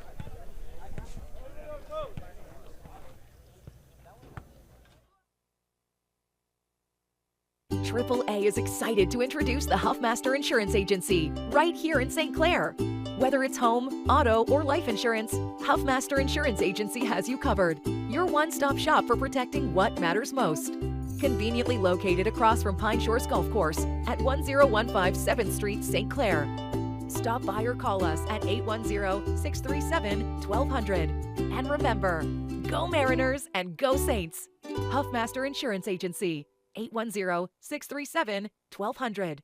AAA is excited to introduce the Huffmaster Insurance Agency right here in St. Clair. Whether it's home, auto, or life insurance, Huffmaster Insurance Agency has you covered. Your one-stop shop for protecting what matters most. Conveniently located across from Pine Shores Golf Course at 1015 7th Street, St. Clair. Stop by or call us at 810-637-1200. And remember, go Mariners and go Saints. Huffmaster Insurance Agency, 810-637-1200.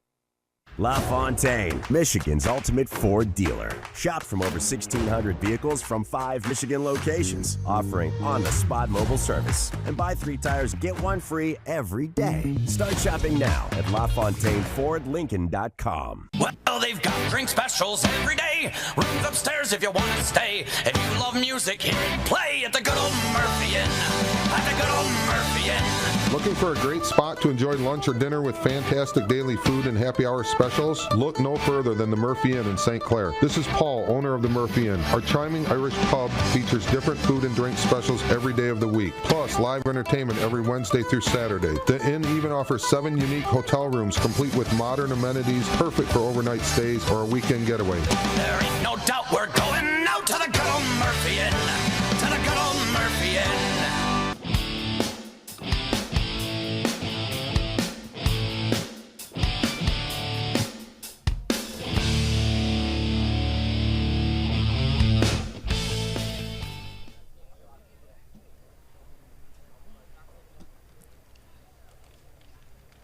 LaFontaine, Michigan's ultimate Ford dealer. Shop from over 1,600 vehicles from 5 Michigan locations, offering on-the-spot mobile service. And buy 3 tires, get 1 free every day. Start shopping now at LaFontaineFordLincoln.com. Well, they've got drink specials every day. Rooms upstairs if you want to stay. If you love music, hit play at the good old Murphy Inn. at the good old Murphy Inn. Looking for a great spot to enjoy lunch or dinner with fantastic daily food and happy hour specials? Look no further than the Murphy Inn in St. Clair. This is Paul, owner of the Murphy Inn. Our charming Irish pub features different food and drink specials every day of the week, plus live entertainment every Wednesday through Saturday. The inn even offers 7 unique hotel rooms complete with modern amenities, perfect for overnight stays or a weekend getaway. There ain't no doubt we're going out to the good old Murphy Inn, to the good old Murphy Inn.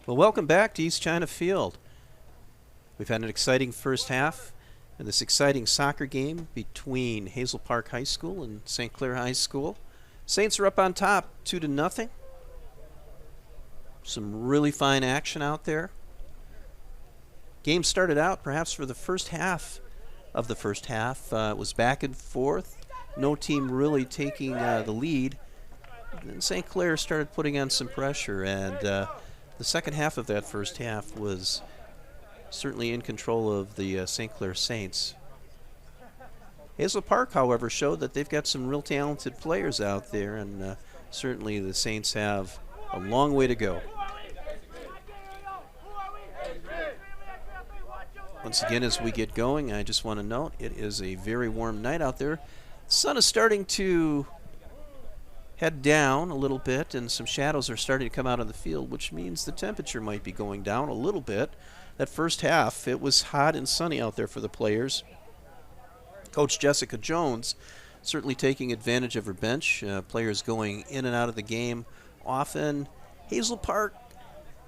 Well, welcome back to East China Field. We've had an exciting first half in this exciting soccer game between Hazel Park High School and St. Clair High School. Saints are up on top, 2-0. Some really fine action out there. Game started out perhaps for the first half of the first half. It was back and forth. No team really taking the lead. And then St. Clair started putting on some pressure, and the second half of that first half was certainly in control of the St. Clair Saints. Hazel Park, however, showed that they've got some real talented players out there, and certainly the Saints have a long way to go. Once again, as we get going, I just want to note it is a very warm night out there. The sun is starting to head down a little bit, and some shadows are starting to come out on the field, which means the temperature might be going down a little bit. That first half, it was hot and sunny out there for the players. Coach Jessica Jones certainly taking advantage of her bench, players going in and out of the game often. Hazel Park,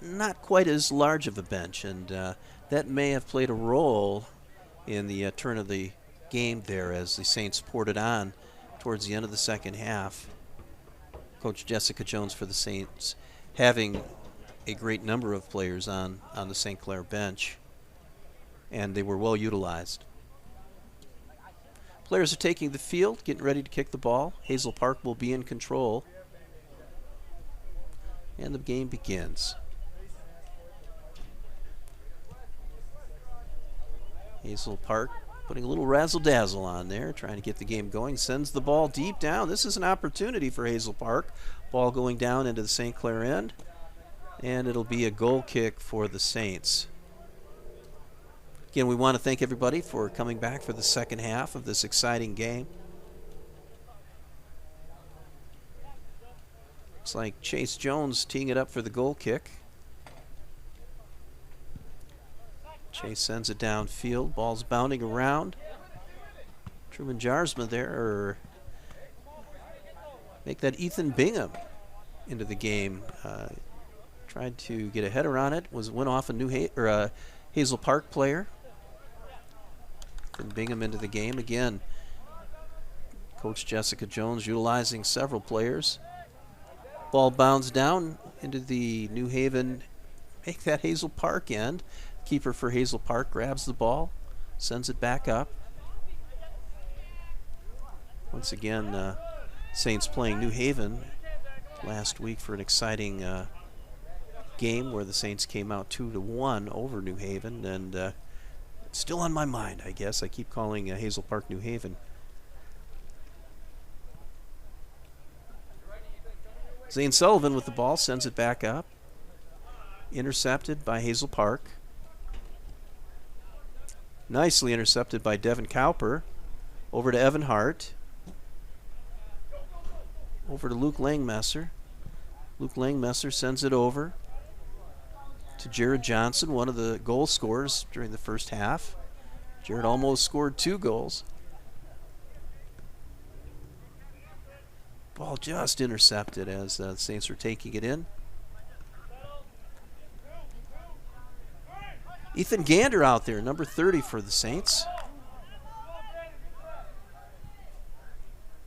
not quite as large of a bench, and that may have played a role in the turn of the game there as the Saints poured it on towards the end of the second half. Coach Jessica Jones for the Saints having a great number of players on the St. Clair bench, and they were well utilized. Players are taking the field, getting ready to kick the ball. Hazel Park will be in control, and the game begins. Hazel Park putting a little razzle-dazzle on there, trying to get the game going. Sends the ball deep down. This is an opportunity for Hazel Park. Ball going down into the St. Clair end, and it'll be a goal kick for the Saints. Again, we want to thank everybody for coming back for the second half of this exciting game. Looks like Chase Jones teeing it up for the goal kick. Chase sends it downfield. Ball's bounding around. Truman Jarsma there, or make that Ethan Bingham into the game. Tried to get a header on it. Went off a Hazel Park player. Ethan Bingham into the game again. Coach Jessica Jones utilizing several players. Ball bounds down into the New Haven. Make that Hazel Park end. Keeper for Hazel Park grabs the ball, sends it back up. Once again, Saints playing New Haven last week for an exciting game where the Saints came out 2-1 over New Haven, and it's still on my mind, I guess. I keep calling Hazel Park New Haven. Zane Sullivan with the ball, sends it back up. Intercepted by Hazel Park. Nicely intercepted by Devin Cowper. Over to Evan Hart. Over to Luke Langmesser. Luke Langmesser sends it over to Jared Johnson, one of the goal scorers during the first half. Jared almost scored 2 goals. Ball just intercepted as the Saints are taking it in. Ethan Gander out there, number 30 for the Saints.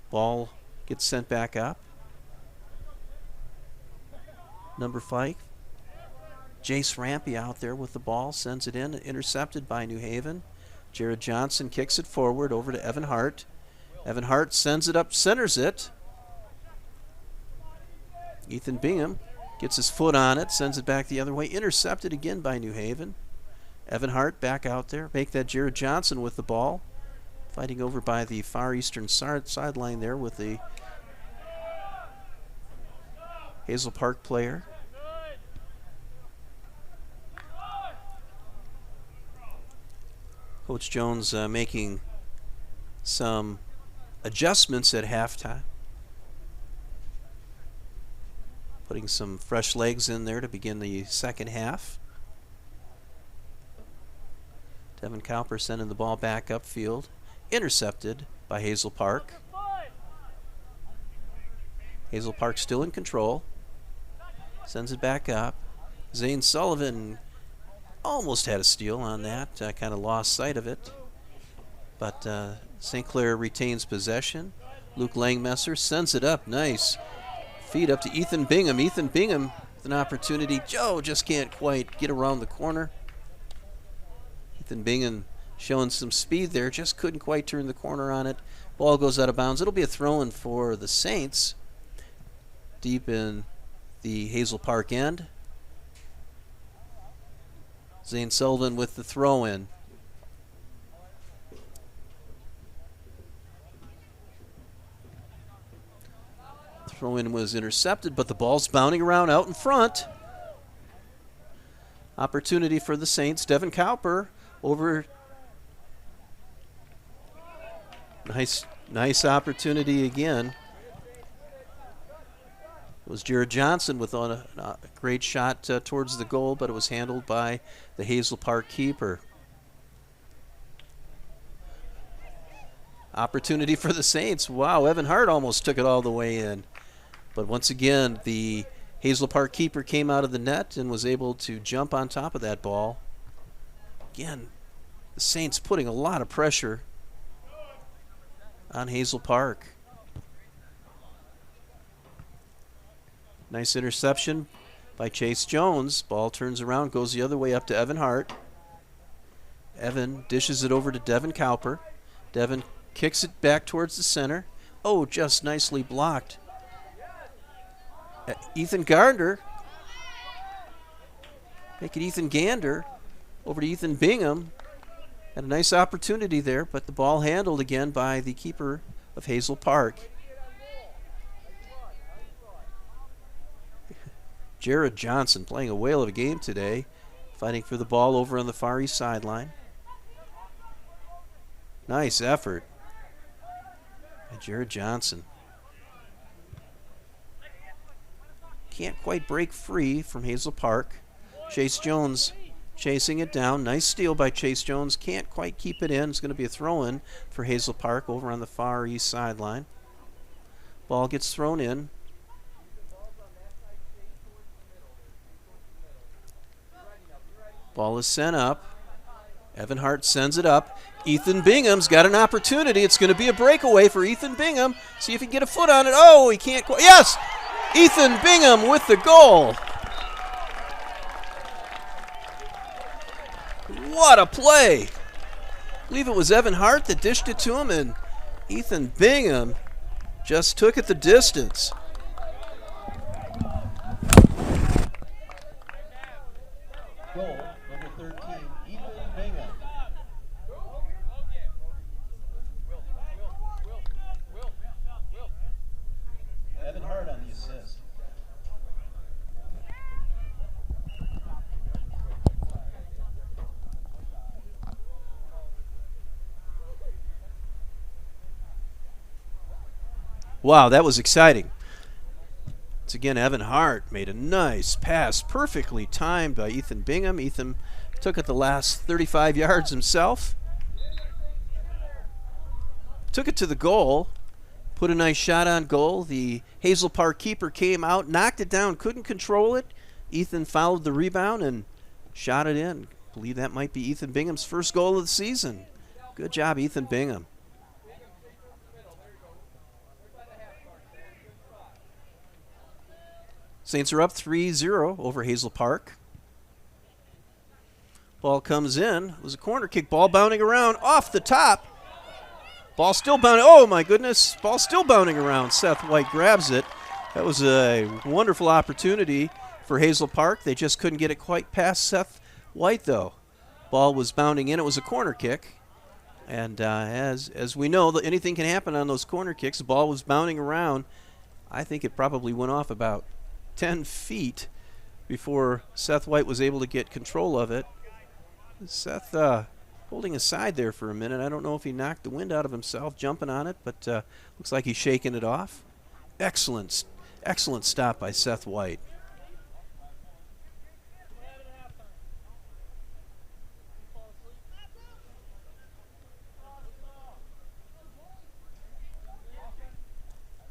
Ball gets sent back up. Number 5. Jace Rampy out there with the ball, sends it in, intercepted by New Haven. Jared Johnson kicks it forward over to Evan Hart. Evan Hart sends it up, centers it. Ethan Bingham gets his foot on it, sends it back the other way. Intercepted again by New Haven. Evan Hart back out there. Make that Jared Johnson with the ball. Fighting over by the far eastern sideline there with the Hazel Park player. Coach Jones making some adjustments at halftime. Putting some fresh legs in there to begin the second half. Devin Cowper sending the ball back upfield. Intercepted by Hazel Park. Hazel Park still in control. Sends it back up. Zane Sullivan almost had a steal on that. Kind of lost sight of it. But St. Clair retains possession. Luke Langmesser sends it up. Nice. Feed up to Ethan Bingham. Ethan Bingham with an opportunity. Joe just can't quite get around the corner. Ethan Bingham showing some speed there. Just couldn't quite turn the corner on it. Ball goes out of bounds. It'll be a throw-in for the Saints. Deep in the Hazel Park end. Zane Sullivan with the throw-in. Throw-in was intercepted, but the ball's bounding around out in front. Opportunity for the Saints. Devin Cowper over. Nice opportunity again. It was Jared Johnson with a great shot towards the goal, but it was handled by the Hazel Park keeper. Opportunity for the Saints. Wow, Evan Hart almost took it all the way in. But once again, the Hazel Park keeper came out of the net and was able to jump on top of that ball. Again, the Saints putting a lot of pressure on Hazel Park. Nice interception by Chase Jones. Ball turns around, goes the other way up to Evan Hart. Evan dishes it over to Devin Cowper. Devin kicks it back towards the center. Oh, just nicely blocked. Ethan Gardner. Make it Ethan Gander. Over to Ethan Bingham. Had a nice opportunity there, but the ball handled again by the keeper of Hazel Park. Jared Johnson playing a whale of a game today, fighting for the ball over on the far east sideline. Nice effort by Jared Johnson. Can't quite break free from Hazel Park. Chase Jones chasing it down. Nice steal by Chase Jones. Can't quite keep it in. It's going to be a throw-in for Hazel Park over on the far east sideline. Ball gets thrown in. Ball is sent up. Evan Hart sends it up. Ethan Bingham's got an opportunity. It's going to be a breakaway for Ethan Bingham. See if he can get a foot on it. Oh, he can't quite. Yes! Ethan Bingham with the goal. What a play. I believe it was Evan Hart that dished it to him, and Ethan Bingham just took it the distance. Goal, number 13, Ethan Bingham. Evan Hart on the assist. Wow, that was exciting. Once again, Evan Hart made a nice pass, perfectly timed by Ethan Bingham. Ethan took it the last 35 yards himself. Took it to the goal. Put a nice shot on goal. The Hazel Park keeper came out, knocked it down, couldn't control it. Ethan followed the rebound and shot it in. I believe that might be Ethan Bingham's first goal of the season. Good job, Ethan Bingham. Saints are up 3-0 over Hazel Park. Ball comes in. It was a corner kick. Ball bounding around off the top. Ball still bounding. Oh, my goodness. Ball still bounding around. Seth White grabs it. That was a wonderful opportunity for Hazel Park. They just couldn't get it quite past Seth White, though. Ball was bounding in. It was a corner kick. And as we know, anything can happen on those corner kicks. The ball was bounding around. I think it probably went off about 10 feet before Seth White was able to get control of it. Seth holding aside there for a minute. I don't know if he knocked the wind out of himself jumping on it, but looks like he's shaking it off. Excellent stop by Seth White.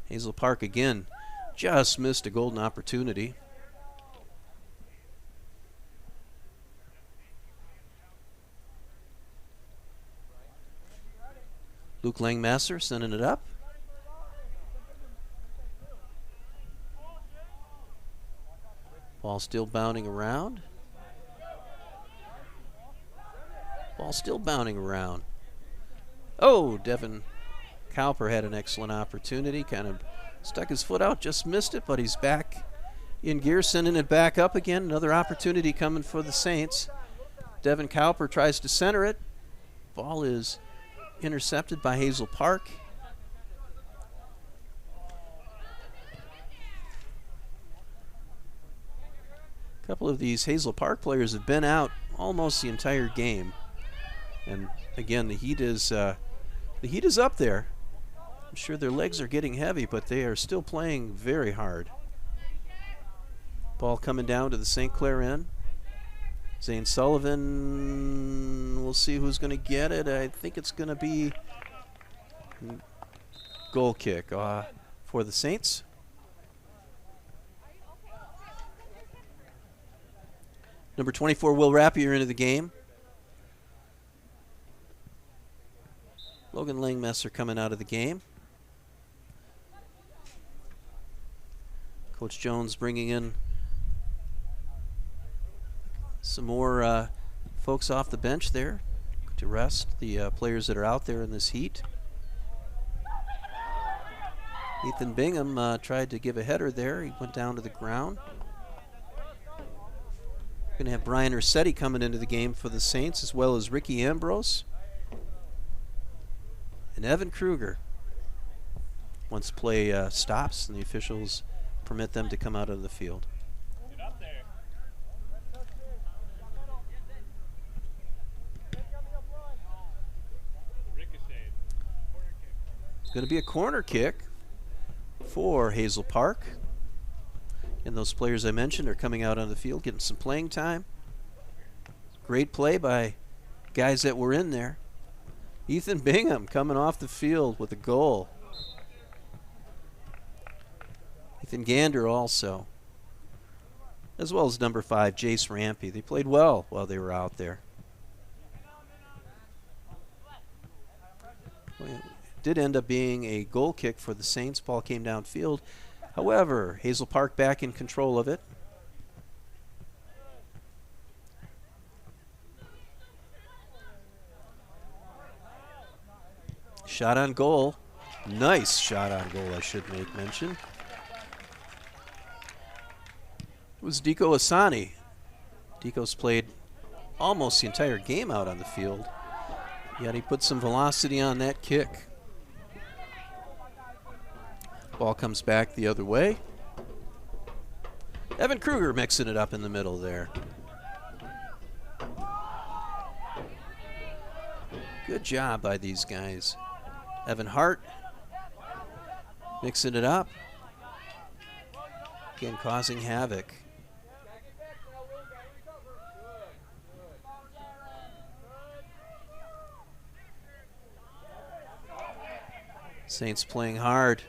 Hazel Park again just missed a golden opportunity. Luke Langmasser sending it up. Ball still bounding around. Ball still bounding around. Oh, Devin Cowper had an excellent opportunity. Kind of stuck his foot out, just missed it, but he's back in gear, sending it back up again. Another opportunity coming for the Saints. Devin Cowper tries to center it. Ball is intercepted by Hazel Park. A couple of these Hazel Park players have been out almost the entire game. And again, the heat is up there. I'm sure their legs are getting heavy, but they are still playing very hard. Ball coming down to the St. Clair end. Zane Sullivan, we'll see who's going to get it. I think it's going to be goal kick for the Saints. Number 24, Will Rapier, into the game. Logan Langmesser coming out of the game. Coach Jones bringing in some more folks off the bench there to rest the players that are out there in this heat. Ethan Bingham tried to give a header there. He went down to the ground. Going to have Brian Ursetti coming into the game for the Saints, as well as Ricky Ambrose. And Evan Kruger. Once play stops and the officials permit them to come out of the field. It's going to be a corner kick for Hazel Park. And those players I mentioned are coming out on the field, getting some playing time. Great play by guys that were in there. Ethan Bingham coming off the field with a goal. Ethan Gander also. As well as number 5, Jace Rampy. They played well while they were out there. Well, it did end up being a goal kick for the Saints. Ball came downfield. However, Hazel Park back in control of it. Shot on goal. Nice shot on goal, I should make mention. It was Diko Asani. Diko's played almost the entire game out on the field, yet he put some velocity on that kick. Ball comes back the other way. Evan Kruger mixing it up in the middle there. Good job by these guys. Evan Hart mixing it up. Again, causing havoc. Saints playing hard.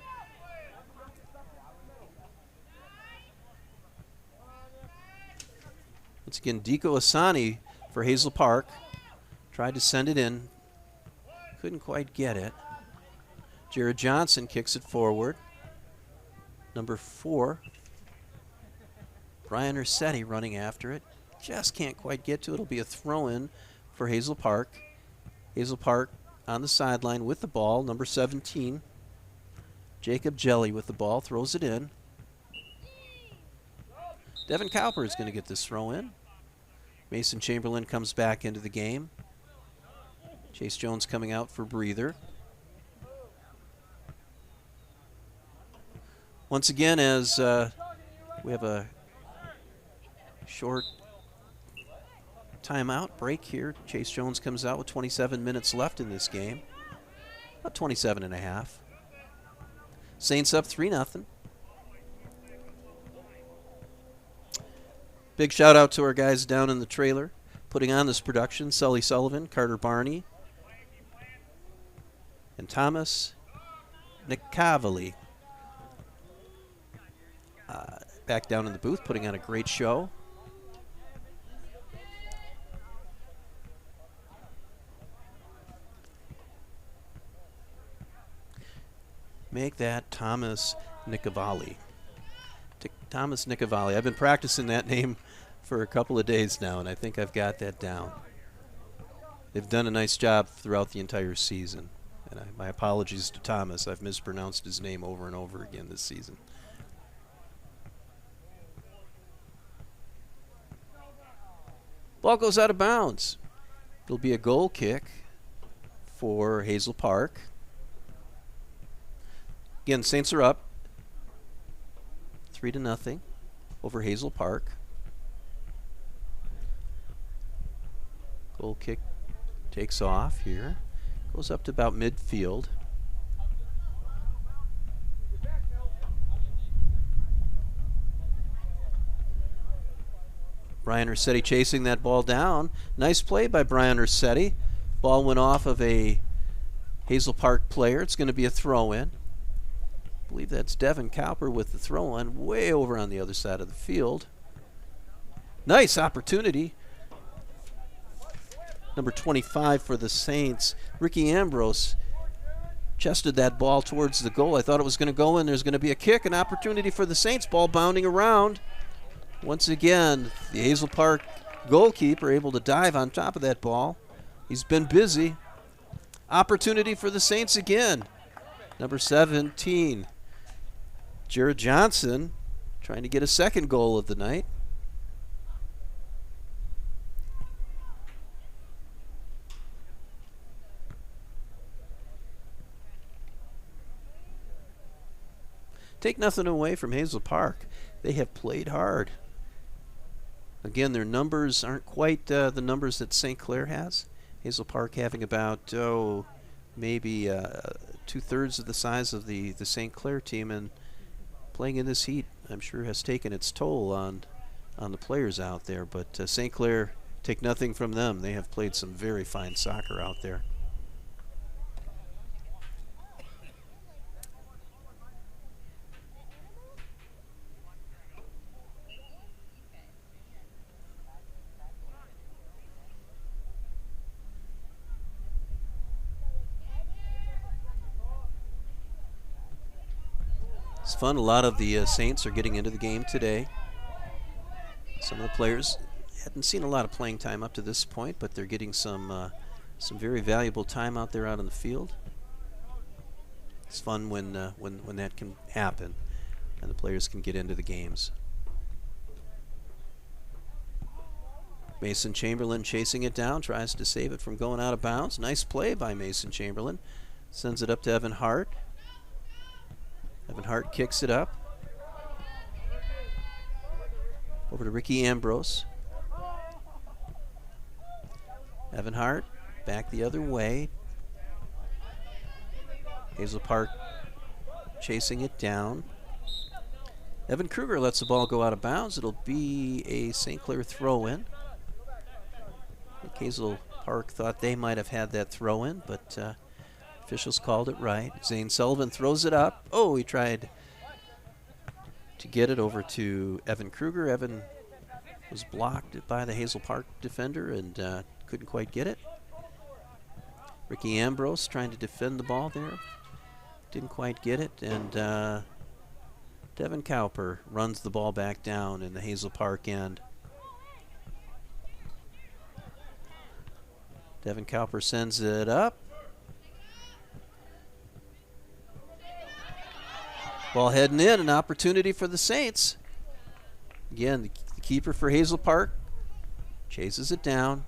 Once again, Diko Asani for Hazel Park. Tried to send it in. Couldn't quite get it. Jared Johnson kicks it forward. Number 4, Brian Ursetti running after it. Just can't quite get to it. It'll be a throw-in for Hazel Park. Hazel Park on the sideline with the ball. Number 17, Jacob Jelly with the ball. Throws it in. Devin Cowper is going to get this throw in. Mason Chamberlain comes back into the game. Chase Jones coming out for breather. Once again, as we have a short timeout break here, Chase Jones comes out with 27 minutes left in this game. About 27 and a half. Saints up 3-0. Big shout out to our guys down in the trailer putting on this production. Sully Sullivan, Carter Barney, and Thomas Nicavoli. Back down in the booth putting on a great show. Make that Thomas Nicavoli. Thomas Nicavoli. I've been practicing that name for a couple of days now, and I think I've got that down. They've done a nice job throughout the entire season. And my apologies to Thomas. I've mispronounced his name over and over again this season. Ball goes out of bounds. It'll be a goal kick for Hazel Park. Again, Saints are up 3-0 over Hazel Park. Goal kick takes off here. Goes up to about midfield. Brian Ursetti chasing that ball down. Nice play by Brian Ursetti. Ball went off of a Hazel Park player. It's going to be a throw-in. I believe that's Devin Cowper with the throw-in way over on the other side of the field. Nice opportunity. Number 25 for the Saints, Ricky Ambrose, chested that ball towards the goal. I thought it was going to go in. There's going to be a kick, an opportunity for the Saints. Ball bounding around. Once again, the Hazel Park goalkeeper able to dive on top of that ball. He's been busy. Opportunity for the Saints again. Number 17, Jared Johnson, trying to get a second goal of the night. Take nothing away from Hazel Park. They have played hard. Again, their numbers aren't quite the numbers that St. Clair has. Hazel Park having about, maybe 2/3 of the size of the St. Clair team, and playing in this heat, I'm sure, has taken its toll on the players out there. But St. Clair, take nothing from them. They have played some very fine soccer out there. It's fun. A lot of the Saints are getting into the game today. Some of the players hadn't seen a lot of playing time up to this point, but they're getting some very valuable time out there out on the field. It's fun when that can happen and the players can get into the games. Mason Chamberlain chasing it down, tries to save it from going out of bounds. Nice play by Mason Chamberlain. Sends it up to Evan Hart. Evan Hart kicks it up. Over to Ricky Ambrose. Evan Hart back the other way. Hazel Park chasing it down. Evan Kruger lets the ball go out of bounds. It'll be a St. Clair throw-in. I think Hazel Park thought they might have had that throw-in, but officials called it right. Zane Sullivan throws it up. Oh, he tried to get it over to Evan Kruger. Evan was blocked by the Hazel Park defender and couldn't quite get it. Ricky Ambrose trying to defend the ball there. Didn't quite get it. And Devin Cowper runs the ball back down in the Hazel Park end. Devin Cowper sends it up. Ball heading in, an opportunity for the Saints. again, the keeper for Hazel Park chases it down,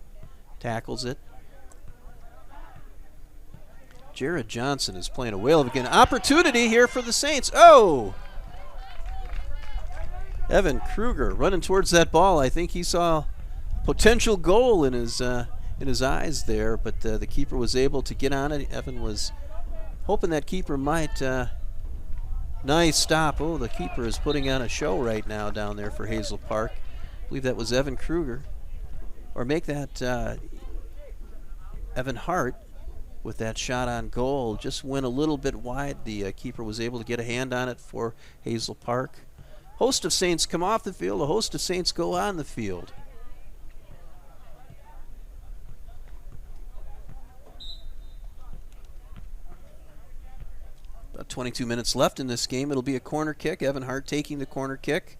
tackles it. Jared Johnson is playing a whale of a game. Opportunity here for the Saints. Oh! Evan Kruger running towards that ball. I think he saw potential goal in his eyes there, but the keeper was able to get on it. Evan was hoping that keeper might. Nice stop. Oh, the keeper is putting on a show right now down there for Hazel Park. I believe that was Evan Kruger. Or make that Evan Hart with that shot on goal. Just went a little bit wide. The keeper was able to get a hand on it for Hazel Park. Host of Saints come off the field. A host of Saints go on the field. About 22 minutes left in this game. It'll be a corner kick. Evan Hart taking the corner kick.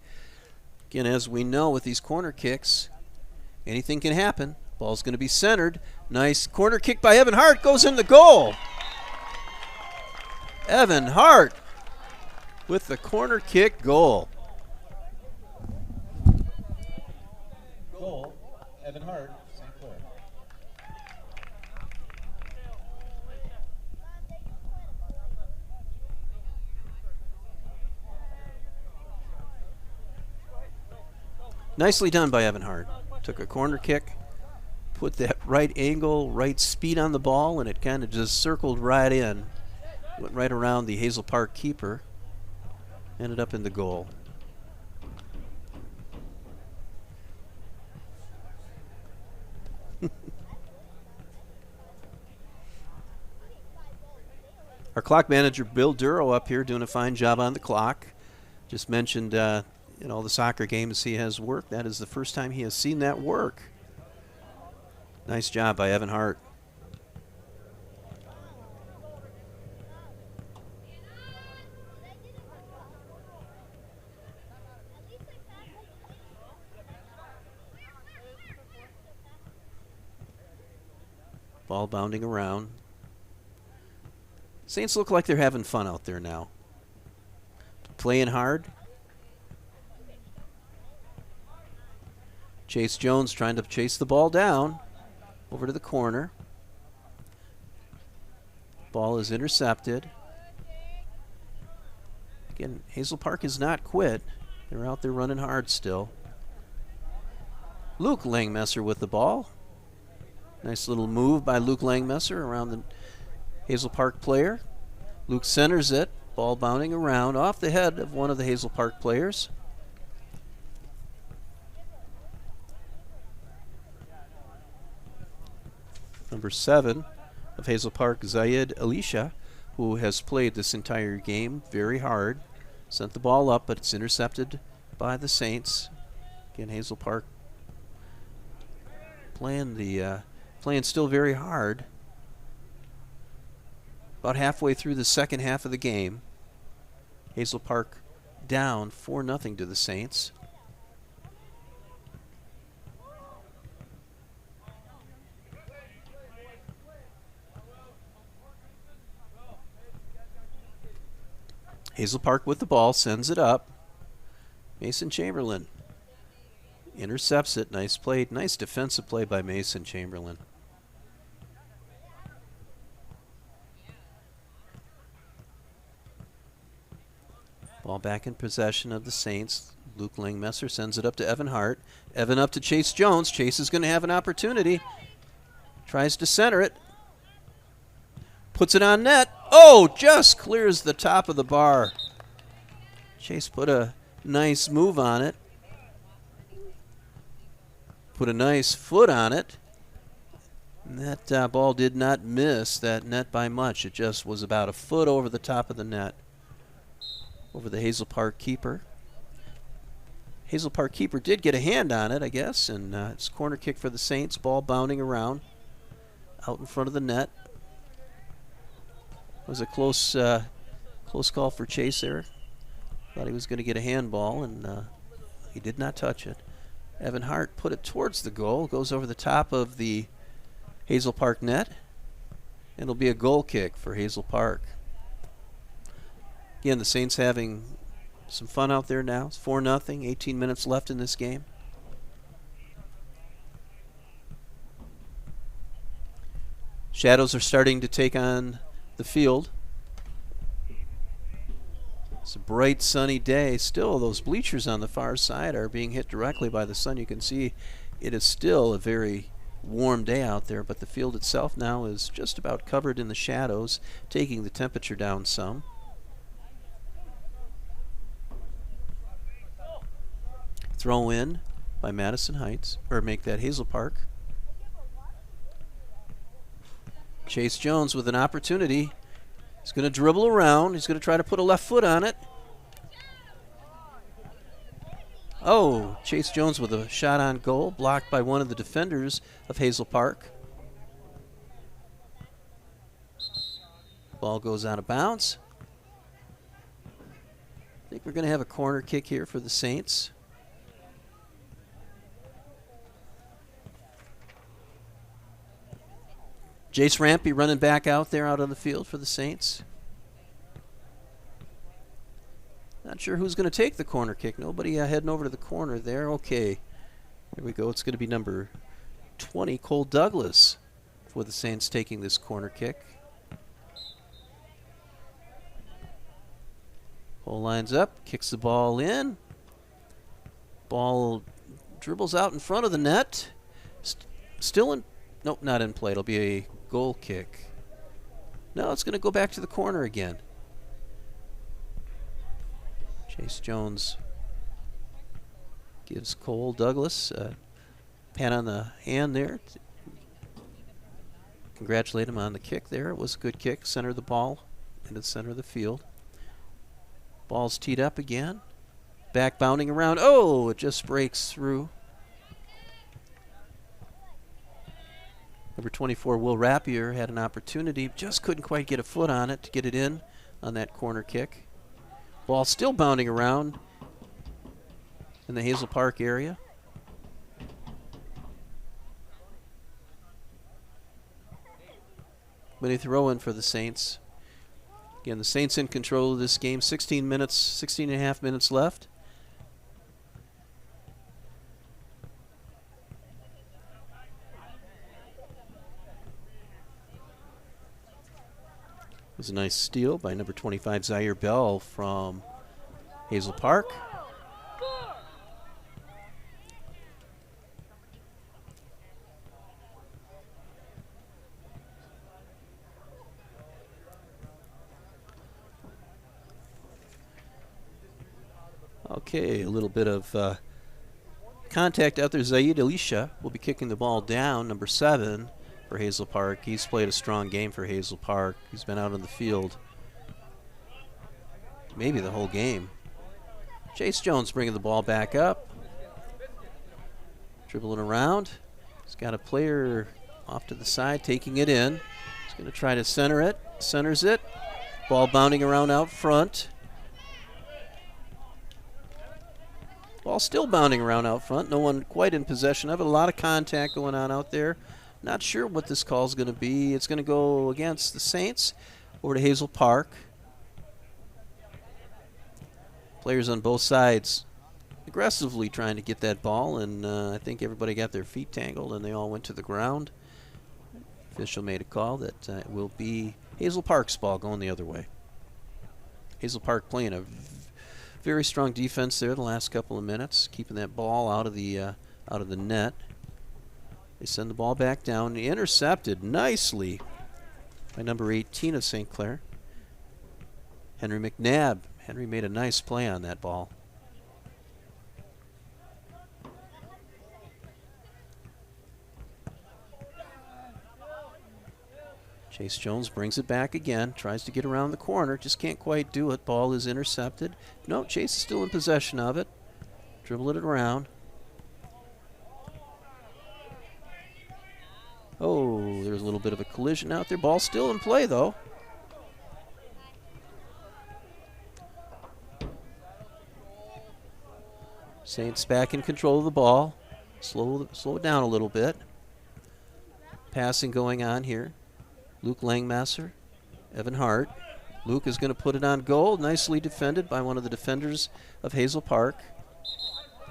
Again, as we know with these corner kicks, anything can happen. Ball's going to be centered. Nice corner kick by Evan Hart. Goes in the goal. Evan Hart with the corner kick goal. Goal, Evan Hart, St. Clair. Nicely done by Evan Hart. Took a corner kick, put that right angle, right speed on the ball, and it kind of just circled right in. Went right around the Hazel Park keeper. Ended up in the goal. Our clock manager, Bill Duro, up here doing a fine job on the clock. Just mentioned in all the soccer games he has worked, that is the first time he has seen that work. Nice job by Evan Hart. Ball bounding around. Saints look like they're having fun out there now. Playing hard. Chase Jones trying to chase the ball down. Over to the corner. Ball is intercepted. Again, Hazel Park has not quit. They're out there running hard still. Luke Langmesser with the ball. Nice little move by Luke Langmesser around the Hazel Park player. Luke centers it. Ball bounding around off the head of one of the Hazel Park players. Number 7 of Hazel Park, Zayed Elisha, who has played this entire game very hard. Sent the ball up, but it's intercepted by the Saints. Again, Hazel Park playing still very hard. About halfway through the second half of the game, Hazel Park down 4-0 to the Saints. Hazel Park with the ball, sends it up. Mason Chamberlain intercepts it. Nice play, nice defensive play by Mason Chamberlain. Ball back in possession of the Saints. Luke Langmesser sends it up to Evan Hart. Evan up to Chase Jones. Chase is going to have an opportunity. Tries to center it. Puts it on net. Oh, just clears the top of the bar. Chase put a nice move on it. Put a nice foot on it. And that ball did not miss that net by much. It just was about a foot over the top of the net. Over the Hazel Park keeper. Hazel Park keeper did get a hand on it, I guess, and it's corner kick for the Saints. Ball bounding around out in front of the net. It was a close call for Chase there. Thought he was going to get a handball, and he did not touch it. Evan Hart put it towards the goal. Goes over the top of the Hazel Park net. And it'll be a goal kick for Hazel Park. Again, the Saints having some fun out there now. It's 4-0, 18 minutes left in this game. Shadows are starting to take on the field. It's a bright sunny day. Still, those bleachers on the far side are being hit directly by the sun. You can see it is still a very warm day out there, but the field itself now is just about covered in the shadows, taking the temperature down some. Throw in by Madison Heights, or make that Hazel Park. Chase Jones with an opportunity. He's going to dribble around. He's going to try to put a left foot on it. Oh, Chase Jones with a shot on goal, blocked by one of the defenders of Hazel Park. Ball goes out of bounds. I think we're going to have a corner kick here for the Saints. Jace Rampy running back out there out on the field for the Saints. Not sure who's going to take the corner kick. Nobody heading over to the corner there. Okay, here we go. It's going to be number 20, Cole Douglas, for the Saints taking this corner kick. Cole lines up, kicks the ball in. Ball dribbles out in front of the net. Still in, nope, not in play. It'll be a goal kick. No, it's going to go back to the corner again. Chase Jones gives Cole Douglas a pat on the hand there. Congratulate him on the kick there. It was a good kick. Center the ball into the center of the field. Ball's teed up again. Back bounding around. Oh, it just breaks through. Number 24, Will Rapier, had an opportunity. Just couldn't quite get a foot on it to get it in on that corner kick. Ball still bounding around in the Hazel Park area. When they throw in for the Saints. Again, the Saints in control of this game. 16 and a half minutes left. It was a nice steal by number 25, Zaire Bell from Hazel Park. Okay, a little bit of contact out there. Zaid Elisha will be kicking the ball down, number 7 for Hazel Park. He's played a strong game for Hazel Park. He's been out on the field maybe the whole game. Chase Jones bringing the ball back up. Dribbling around. He's got a player off to the side taking it in. He's going to try to center it. Centers it. Ball bounding around out front. Ball still bounding around out front. No one quite in possession of it. A lot of contact going on out there. Not sure what this call is going to be. It's going to go against the Saints over to Hazel Park. Players on both sides aggressively trying to get that ball, and I think everybody got their feet tangled and they all went to the ground. Official made a call that it will be Hazel Park's ball going the other way. Hazel Park playing a very strong defense there the last couple of minutes, keeping that ball out of the net. They send the ball back down, intercepted nicely by number 18 of St. Clair, Henry McNabb. Henry made a nice play on that ball. Chase Jones brings it back again, tries to get around the corner, just can't quite do it. Ball is intercepted. No, Chase is still in possession of it. Dribbling it around. Oh, there's a little bit of a collision out there. Ball still in play, though. Saints back in control of the ball. Slow it down a little bit. Passing going on here. Luke Langmasser, Evan Hart. Luke is going to put it on goal. Nicely defended by one of the defenders of Hazel Park.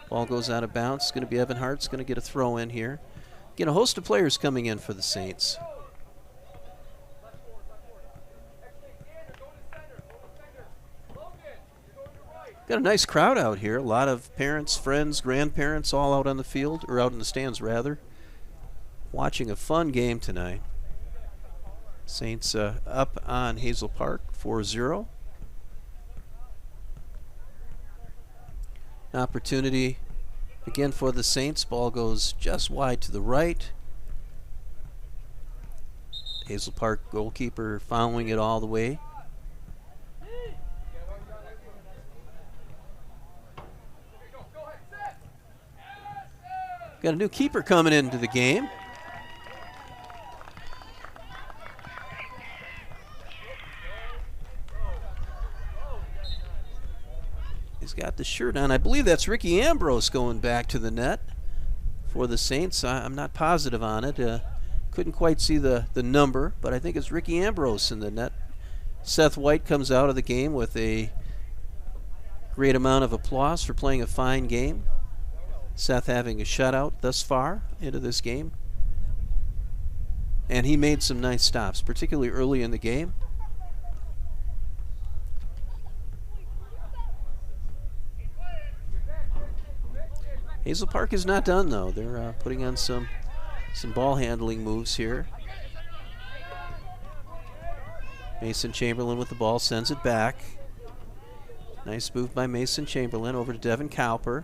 Ball goes out of bounds. It's going to be Evan Hart's going to get a throw in here. Again, a host of players coming in for the Saints. Got a nice crowd out here. A lot of parents, friends, grandparents all out on the field, or out in the stands rather, watching a fun game tonight. Saints up on Hazel Park 4-0. An opportunity again for the Saints. Ball goes just wide to the right. Hazel Park goalkeeper following it all the way. Got a new keeper coming into the game. He's got the shirt on. I believe that's Ricky Ambrose going back to the net for the Saints. I'm not positive on it. Couldn't quite see the number, but I think it's Ricky Ambrose in the net. Seth White comes out of the game with a great amount of applause for playing a fine game. Seth having a shutout thus far into this game. And he made some nice stops, particularly early in the game. Hazel Park is not done, though. They're putting on some ball handling moves here. Mason Chamberlain with the ball, sends it back. Nice move by Mason Chamberlain over to Devin Cowper.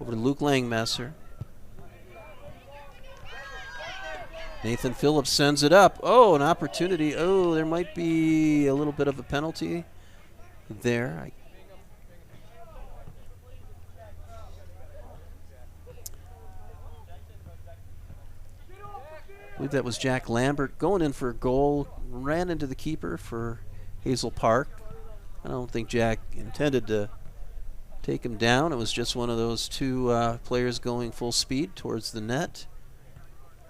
Over to Luke Langmesser. Nathan Phillips sends it up. Oh, an opportunity. Oh, there might be a little bit of a penalty there. I believe that was Jack Lambert going in for a goal. Ran into the keeper for Hazel Park. I don't think Jack intended to take him down. It was just one of those two players going full speed towards the net.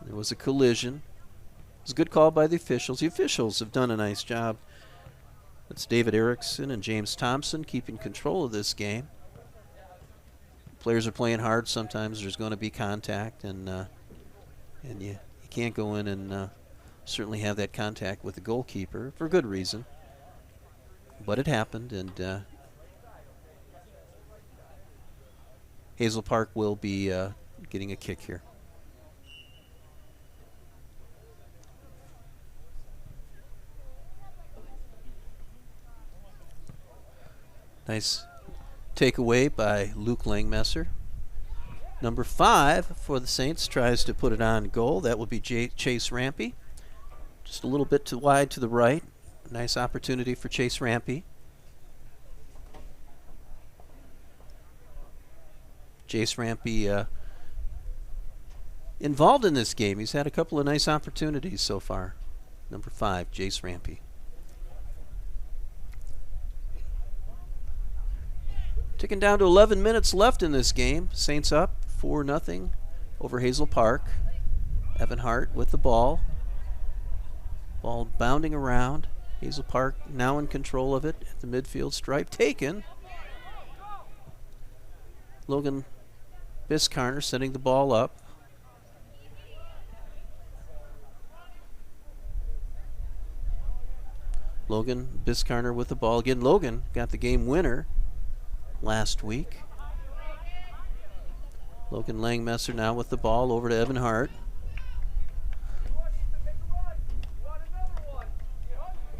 There was a collision. It was a good call by the officials. The officials have done a nice job. That's David Erickson and James Thompson keeping control of this game. Players are playing hard. Sometimes there's going to be contact, and you can't go in and certainly have that contact with the goalkeeper for good reason. But it happened, and Hazel Park will be getting a kick here. Nice takeaway by Luke Langmesser. Number 5 for the Saints tries to put it on goal. That will be Chase Rampy. Just a little bit too wide to the right. Nice opportunity for Chase Rampy. Chase Rampy involved in this game. He's had a couple of nice opportunities so far. Number 5, Chase Rampy. Ticking down to 11 minutes left in this game. Saints up 4-0 over Hazel Park. Evan Hart with the ball. Ball bounding around. Hazel Park now in control of it at the midfield stripe. Taken. Logan Biscarner sending the ball up. Logan Biscarner with the ball. Again, Logan got the game winner last week. Logan Langmesser now with the ball over to Evan Hart.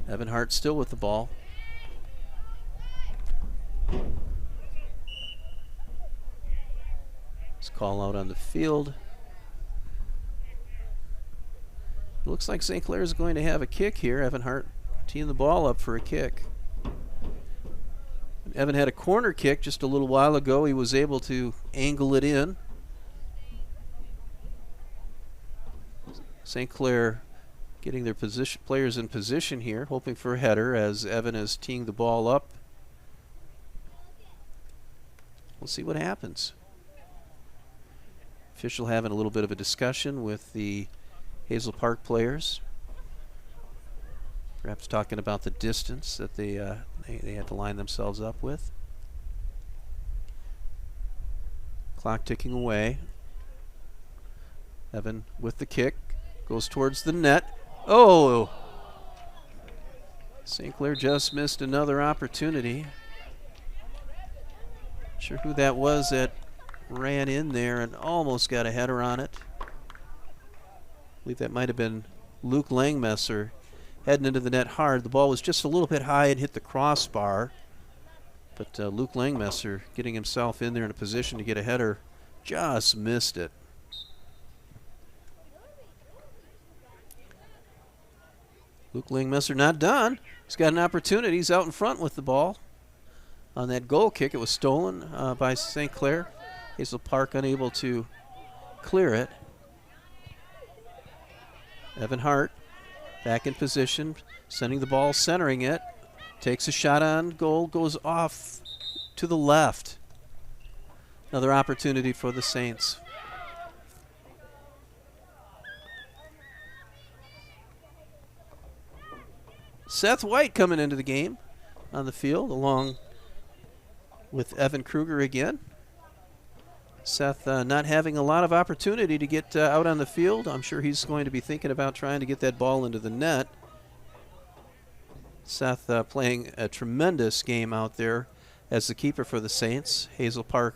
Evan Hart still with the ball. Let's call out on the field. Looks like St. Clair is going to have a kick here. Evan Hart teeing the ball up for a kick. Evan had a corner kick just a little while ago. He was able to angle it in. St. Clair getting their players in position here, hoping for a header as Evan is teeing the ball up. We'll see what happens. Official having a little bit of a discussion with the Hazel Park players. Perhaps talking about the distance that they had to line themselves up with. Clock ticking away. Evan with the kick. Goes towards the net. Oh! St. Clair just missed another opportunity. Not sure who that was that ran in there and almost got a header on it. I believe that might have been Luke Langmesser heading into the net hard. The ball was just a little bit high and hit the crossbar. But Luke Langmesser getting himself in there in a position to get a header just missed it. Luke Langmesser not done. He's got an opportunity. He's out in front with the ball. On that goal kick, it was stolen by St. Clair. Hazel Park unable to clear it. Evan Hart back in position, sending the ball, centering it. Takes a shot on goal, goes off to the left. Another opportunity for the Saints. Seth White coming into the game on the field along with Evan Kruger again. Seth not having a lot of opportunity to get out on the field. I'm sure he's going to be thinking about trying to get that ball into the net. Seth playing a tremendous game out there as the keeper for the Saints. Hazel Park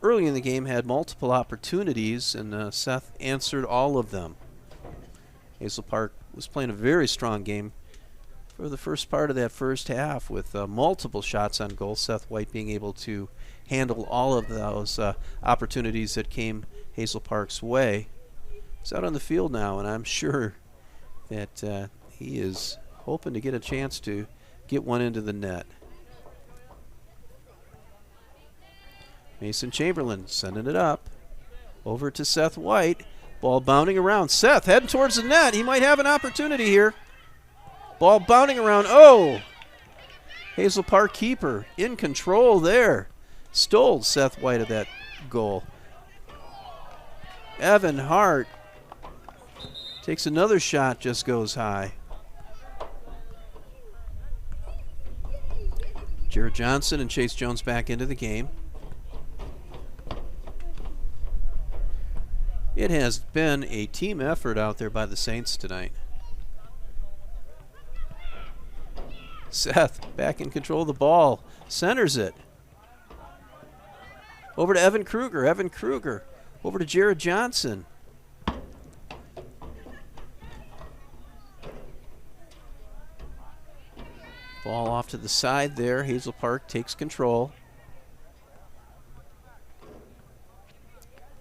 early in the game had multiple opportunities, and Seth answered all of them. Hazel Park was playing a very strong game for the first part of that first half with multiple shots on goal. Seth White being able to handle all of those opportunities that came Hazel Park's way. He's out on the field now, and I'm sure that he is hoping to get a chance to get one into the net. Mason Chamberlain sending it up over to Seth White. Ball bounding around. Seth heading towards the net. He might have an opportunity here. Ball bounding around. Oh! Hazel Park keeper in control there. Stole Seth White of that goal. Evan Hart takes another shot, just goes high. Jared Johnson and Chase Jones back into the game. It has been a team effort out there by the Saints tonight. Seth back in control of the ball. Centers it. Over to Evan Kruger. Evan Kruger. Over to Jared Johnson. Ball off to the side there. Hazel Park takes control.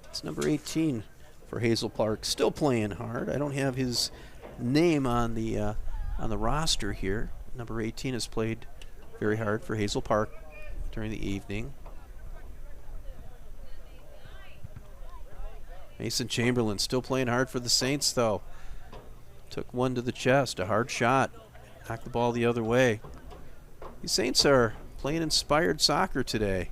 It's number 18 for Hazel Park. Still playing hard. I don't have his name on the roster here. Number 18 has played very hard for Hazel Park during the evening. Mason Chamberlain still playing hard for the Saints, though. Took one to the chest, a hard shot. Knocked the ball the other way. The Saints are playing inspired soccer today.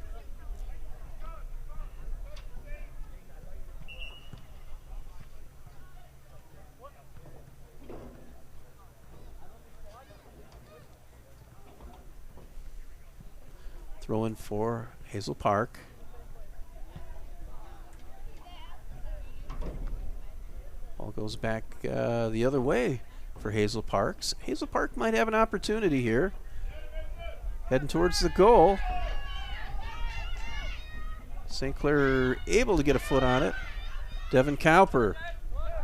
Throw in for Hazel Park. Ball goes back the other way for Hazel Parks. Hazel Park might have an opportunity here. Heading towards the goal. St. Clair able to get a foot on it. Devin Cowper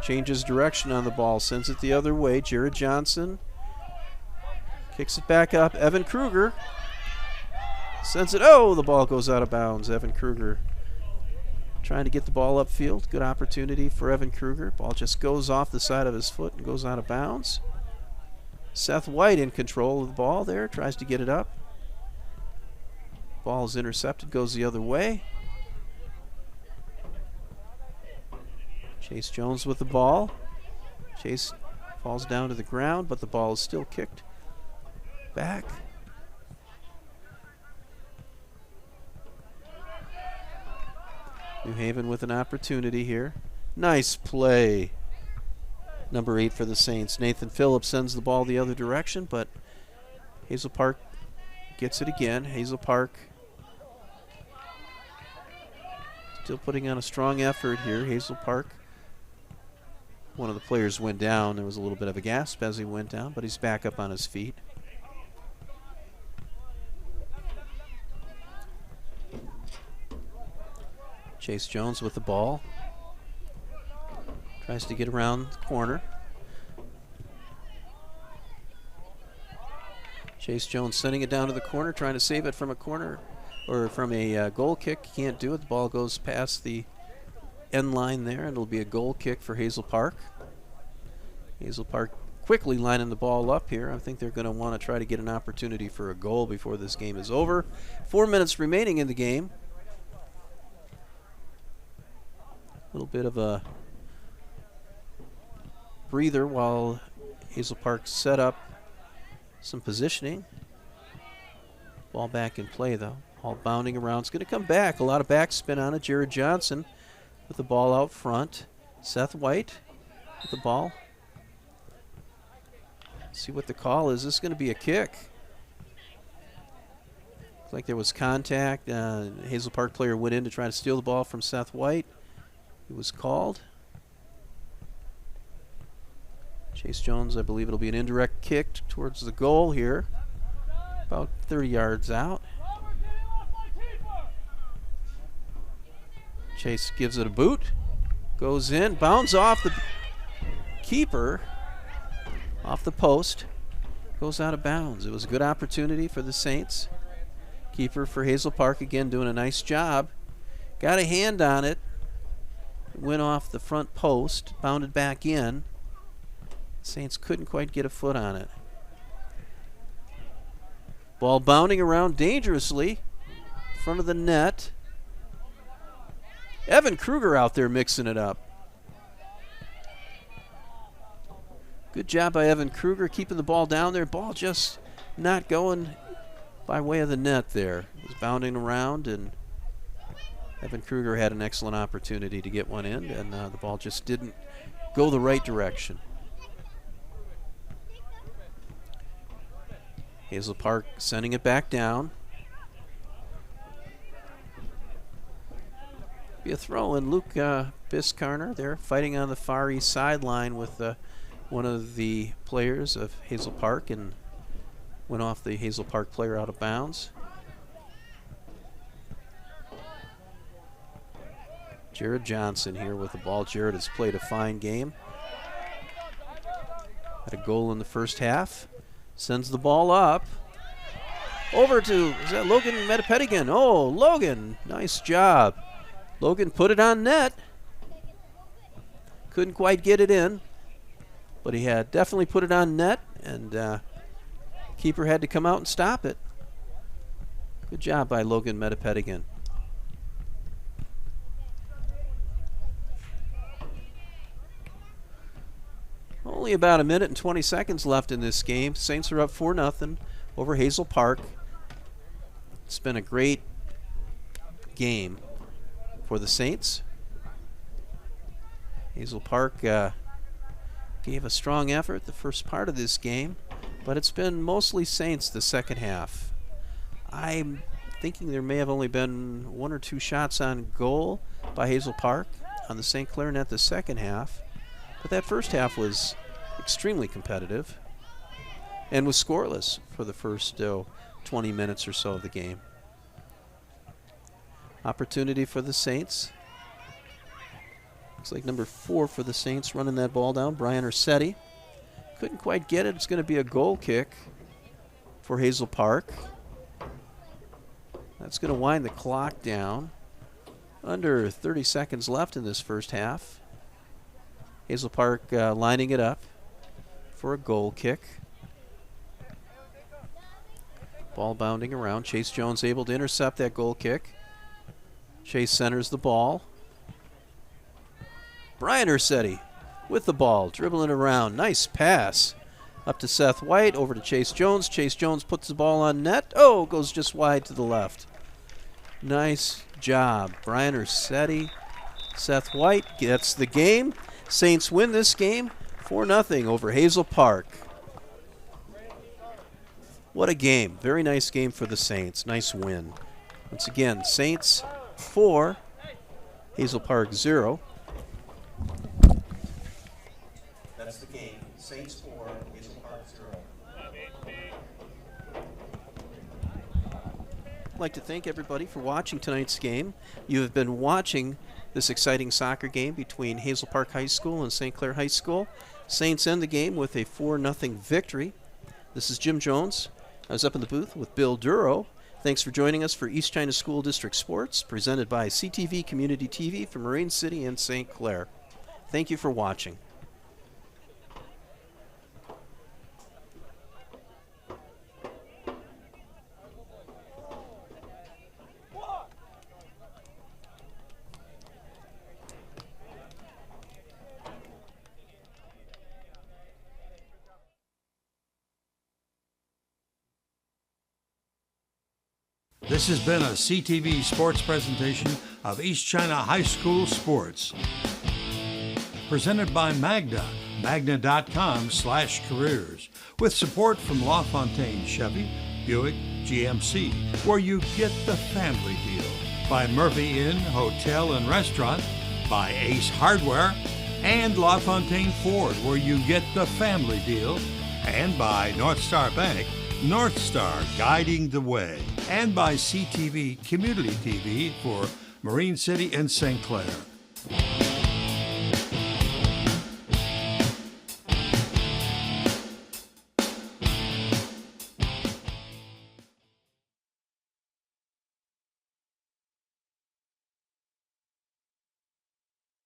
changes direction on the ball, sends it the other way. Jared Johnson kicks it back up. Evan Kruger sends it. Oh, the ball goes out of bounds. Evan Kruger trying to get the ball upfield. Good opportunity for Evan Kruger. Ball just goes off the side of his foot and goes out of bounds. Seth White in control of the ball there. Tries to get it up. Ball is intercepted. Goes the other way. Chase Jones with the ball. Chase falls down to the ground, but the ball is still kicked back. New Haven with an opportunity here. Nice play number 8 for the Saints. Nathan Phillips sends the ball the other direction, but Hazel Park gets it again. Hazel Park still putting on a strong effort here. Hazel Park. One of the players went down. There was a little bit of a gasp as he went down, but he's back up on his feet. Chase Jones with the ball. Tries to get around the corner. Chase Jones sending it down to the corner, trying to save it from a corner or from a goal kick. Can't do it. The ball goes past the end line there, and it'll be a goal kick for Hazel Park. Hazel Park quickly lining the ball up here. I think they're going to want to try to get an opportunity for a goal before this game is over. 4 minutes remaining in the game. A little bit of a breather while Hazel Park set up some positioning. Ball back in play though. Ball bounding around. It's going to come back. A lot of backspin on it. Jared Johnson with the ball out front. Seth White with the ball. See what the call is. This is going to be a kick. Looks like there was contact. Hazel Park player went in to try to steal the ball from Seth White. It was called. Chase Jones, I believe it'll be an indirect kick towards the goal here. About 30 yards out. Chase gives it a boot. Goes in, bounds off the keeper. Off the post. Goes out of bounds. It was a good opportunity for the Saints. Keeper for Hazel Park again doing a nice job. Got a hand on it. Went off the front post. Bounded back in. Saints couldn't quite get a foot on it. Ball bounding around dangerously in front of the net. Evan Kruger out there mixing it up. Good job by Evan Kruger keeping the ball down there. Ball just not going by way of the net there. It was bounding around, and Evan Kruger had an excellent opportunity to get one in, and the ball just didn't go the right direction. Hazel Park sending it back down. Be a throw, and Luke Biscarner there fighting on the far east sideline with one of the players of Hazel Park, and went off the Hazel Park player out of bounds. Jared Johnson here with the ball. Jared has played a fine game. Had a goal in the first half. Sends the ball up. Over to, is that Logan Metapetigan? Oh, Logan, nice job. Logan put it on net. Couldn't quite get it in, but he had definitely put it on net, and keeper had to come out and stop it. Good job by Logan Metapetigan. Only about a minute and 20 seconds left in this game. Saints are up 4-0 over Hazel Park. It's been a great game for the Saints. Hazel Park gave a strong effort the first part of this game, but it's been mostly Saints the second half. I'm thinking there may have only been 1 or 2 shots on goal by Hazel Park on the St. Clair net the second half. But that first half was extremely competitive and was scoreless for the first 20 minutes or so of the game. Opportunity for the Saints. Looks like number 4 for the Saints running that ball down, Brian Ursetti. Couldn't quite get it. It's going to be a goal kick for Hazel Park. That's going to wind the clock down. Under 30 seconds left in this first half. Hazel Park lining it up for a goal kick. Ball bounding around. Chase Jones able to intercept that goal kick. Chase centers the ball. Brian Ursetti with the ball, dribbling around. Nice pass. Up to Seth White, over to Chase Jones. Chase Jones puts the ball on net. Oh, goes just wide to the left. Nice job. Brian Ursetti. Seth White gets the game. Saints win this game 4-0 over Hazel Park. What a game. Very nice game for the Saints. Nice win. Once again, Saints 4, Hazel Park 0. That's the game. Saints 4, Hazel Park 0. I'd like to thank everybody for watching tonight's game. You have been watching this exciting soccer game between Hazel Park High School and St. Clair High School. Saints end the game with a 4-0 victory. This is Jim Jones. I was up in the booth with Bill Duro. Thanks for joining us for East China School District Sports, presented by CTV Community TV for Marine City and St. Clair. Thank you for watching. This has been a CTV Sports presentation of East China High School Sports. Presented by Magna, magna.com/careers. With support from LaFontaine Chevy, Buick, GMC, where you get the family deal. By Murphy Inn Hotel and Restaurant, by Ace Hardware, and LaFontaine Ford, where you get the family deal. And by North Star Bank, North Star guiding the way. And by CTV Community TV for Marine City and St. Clair.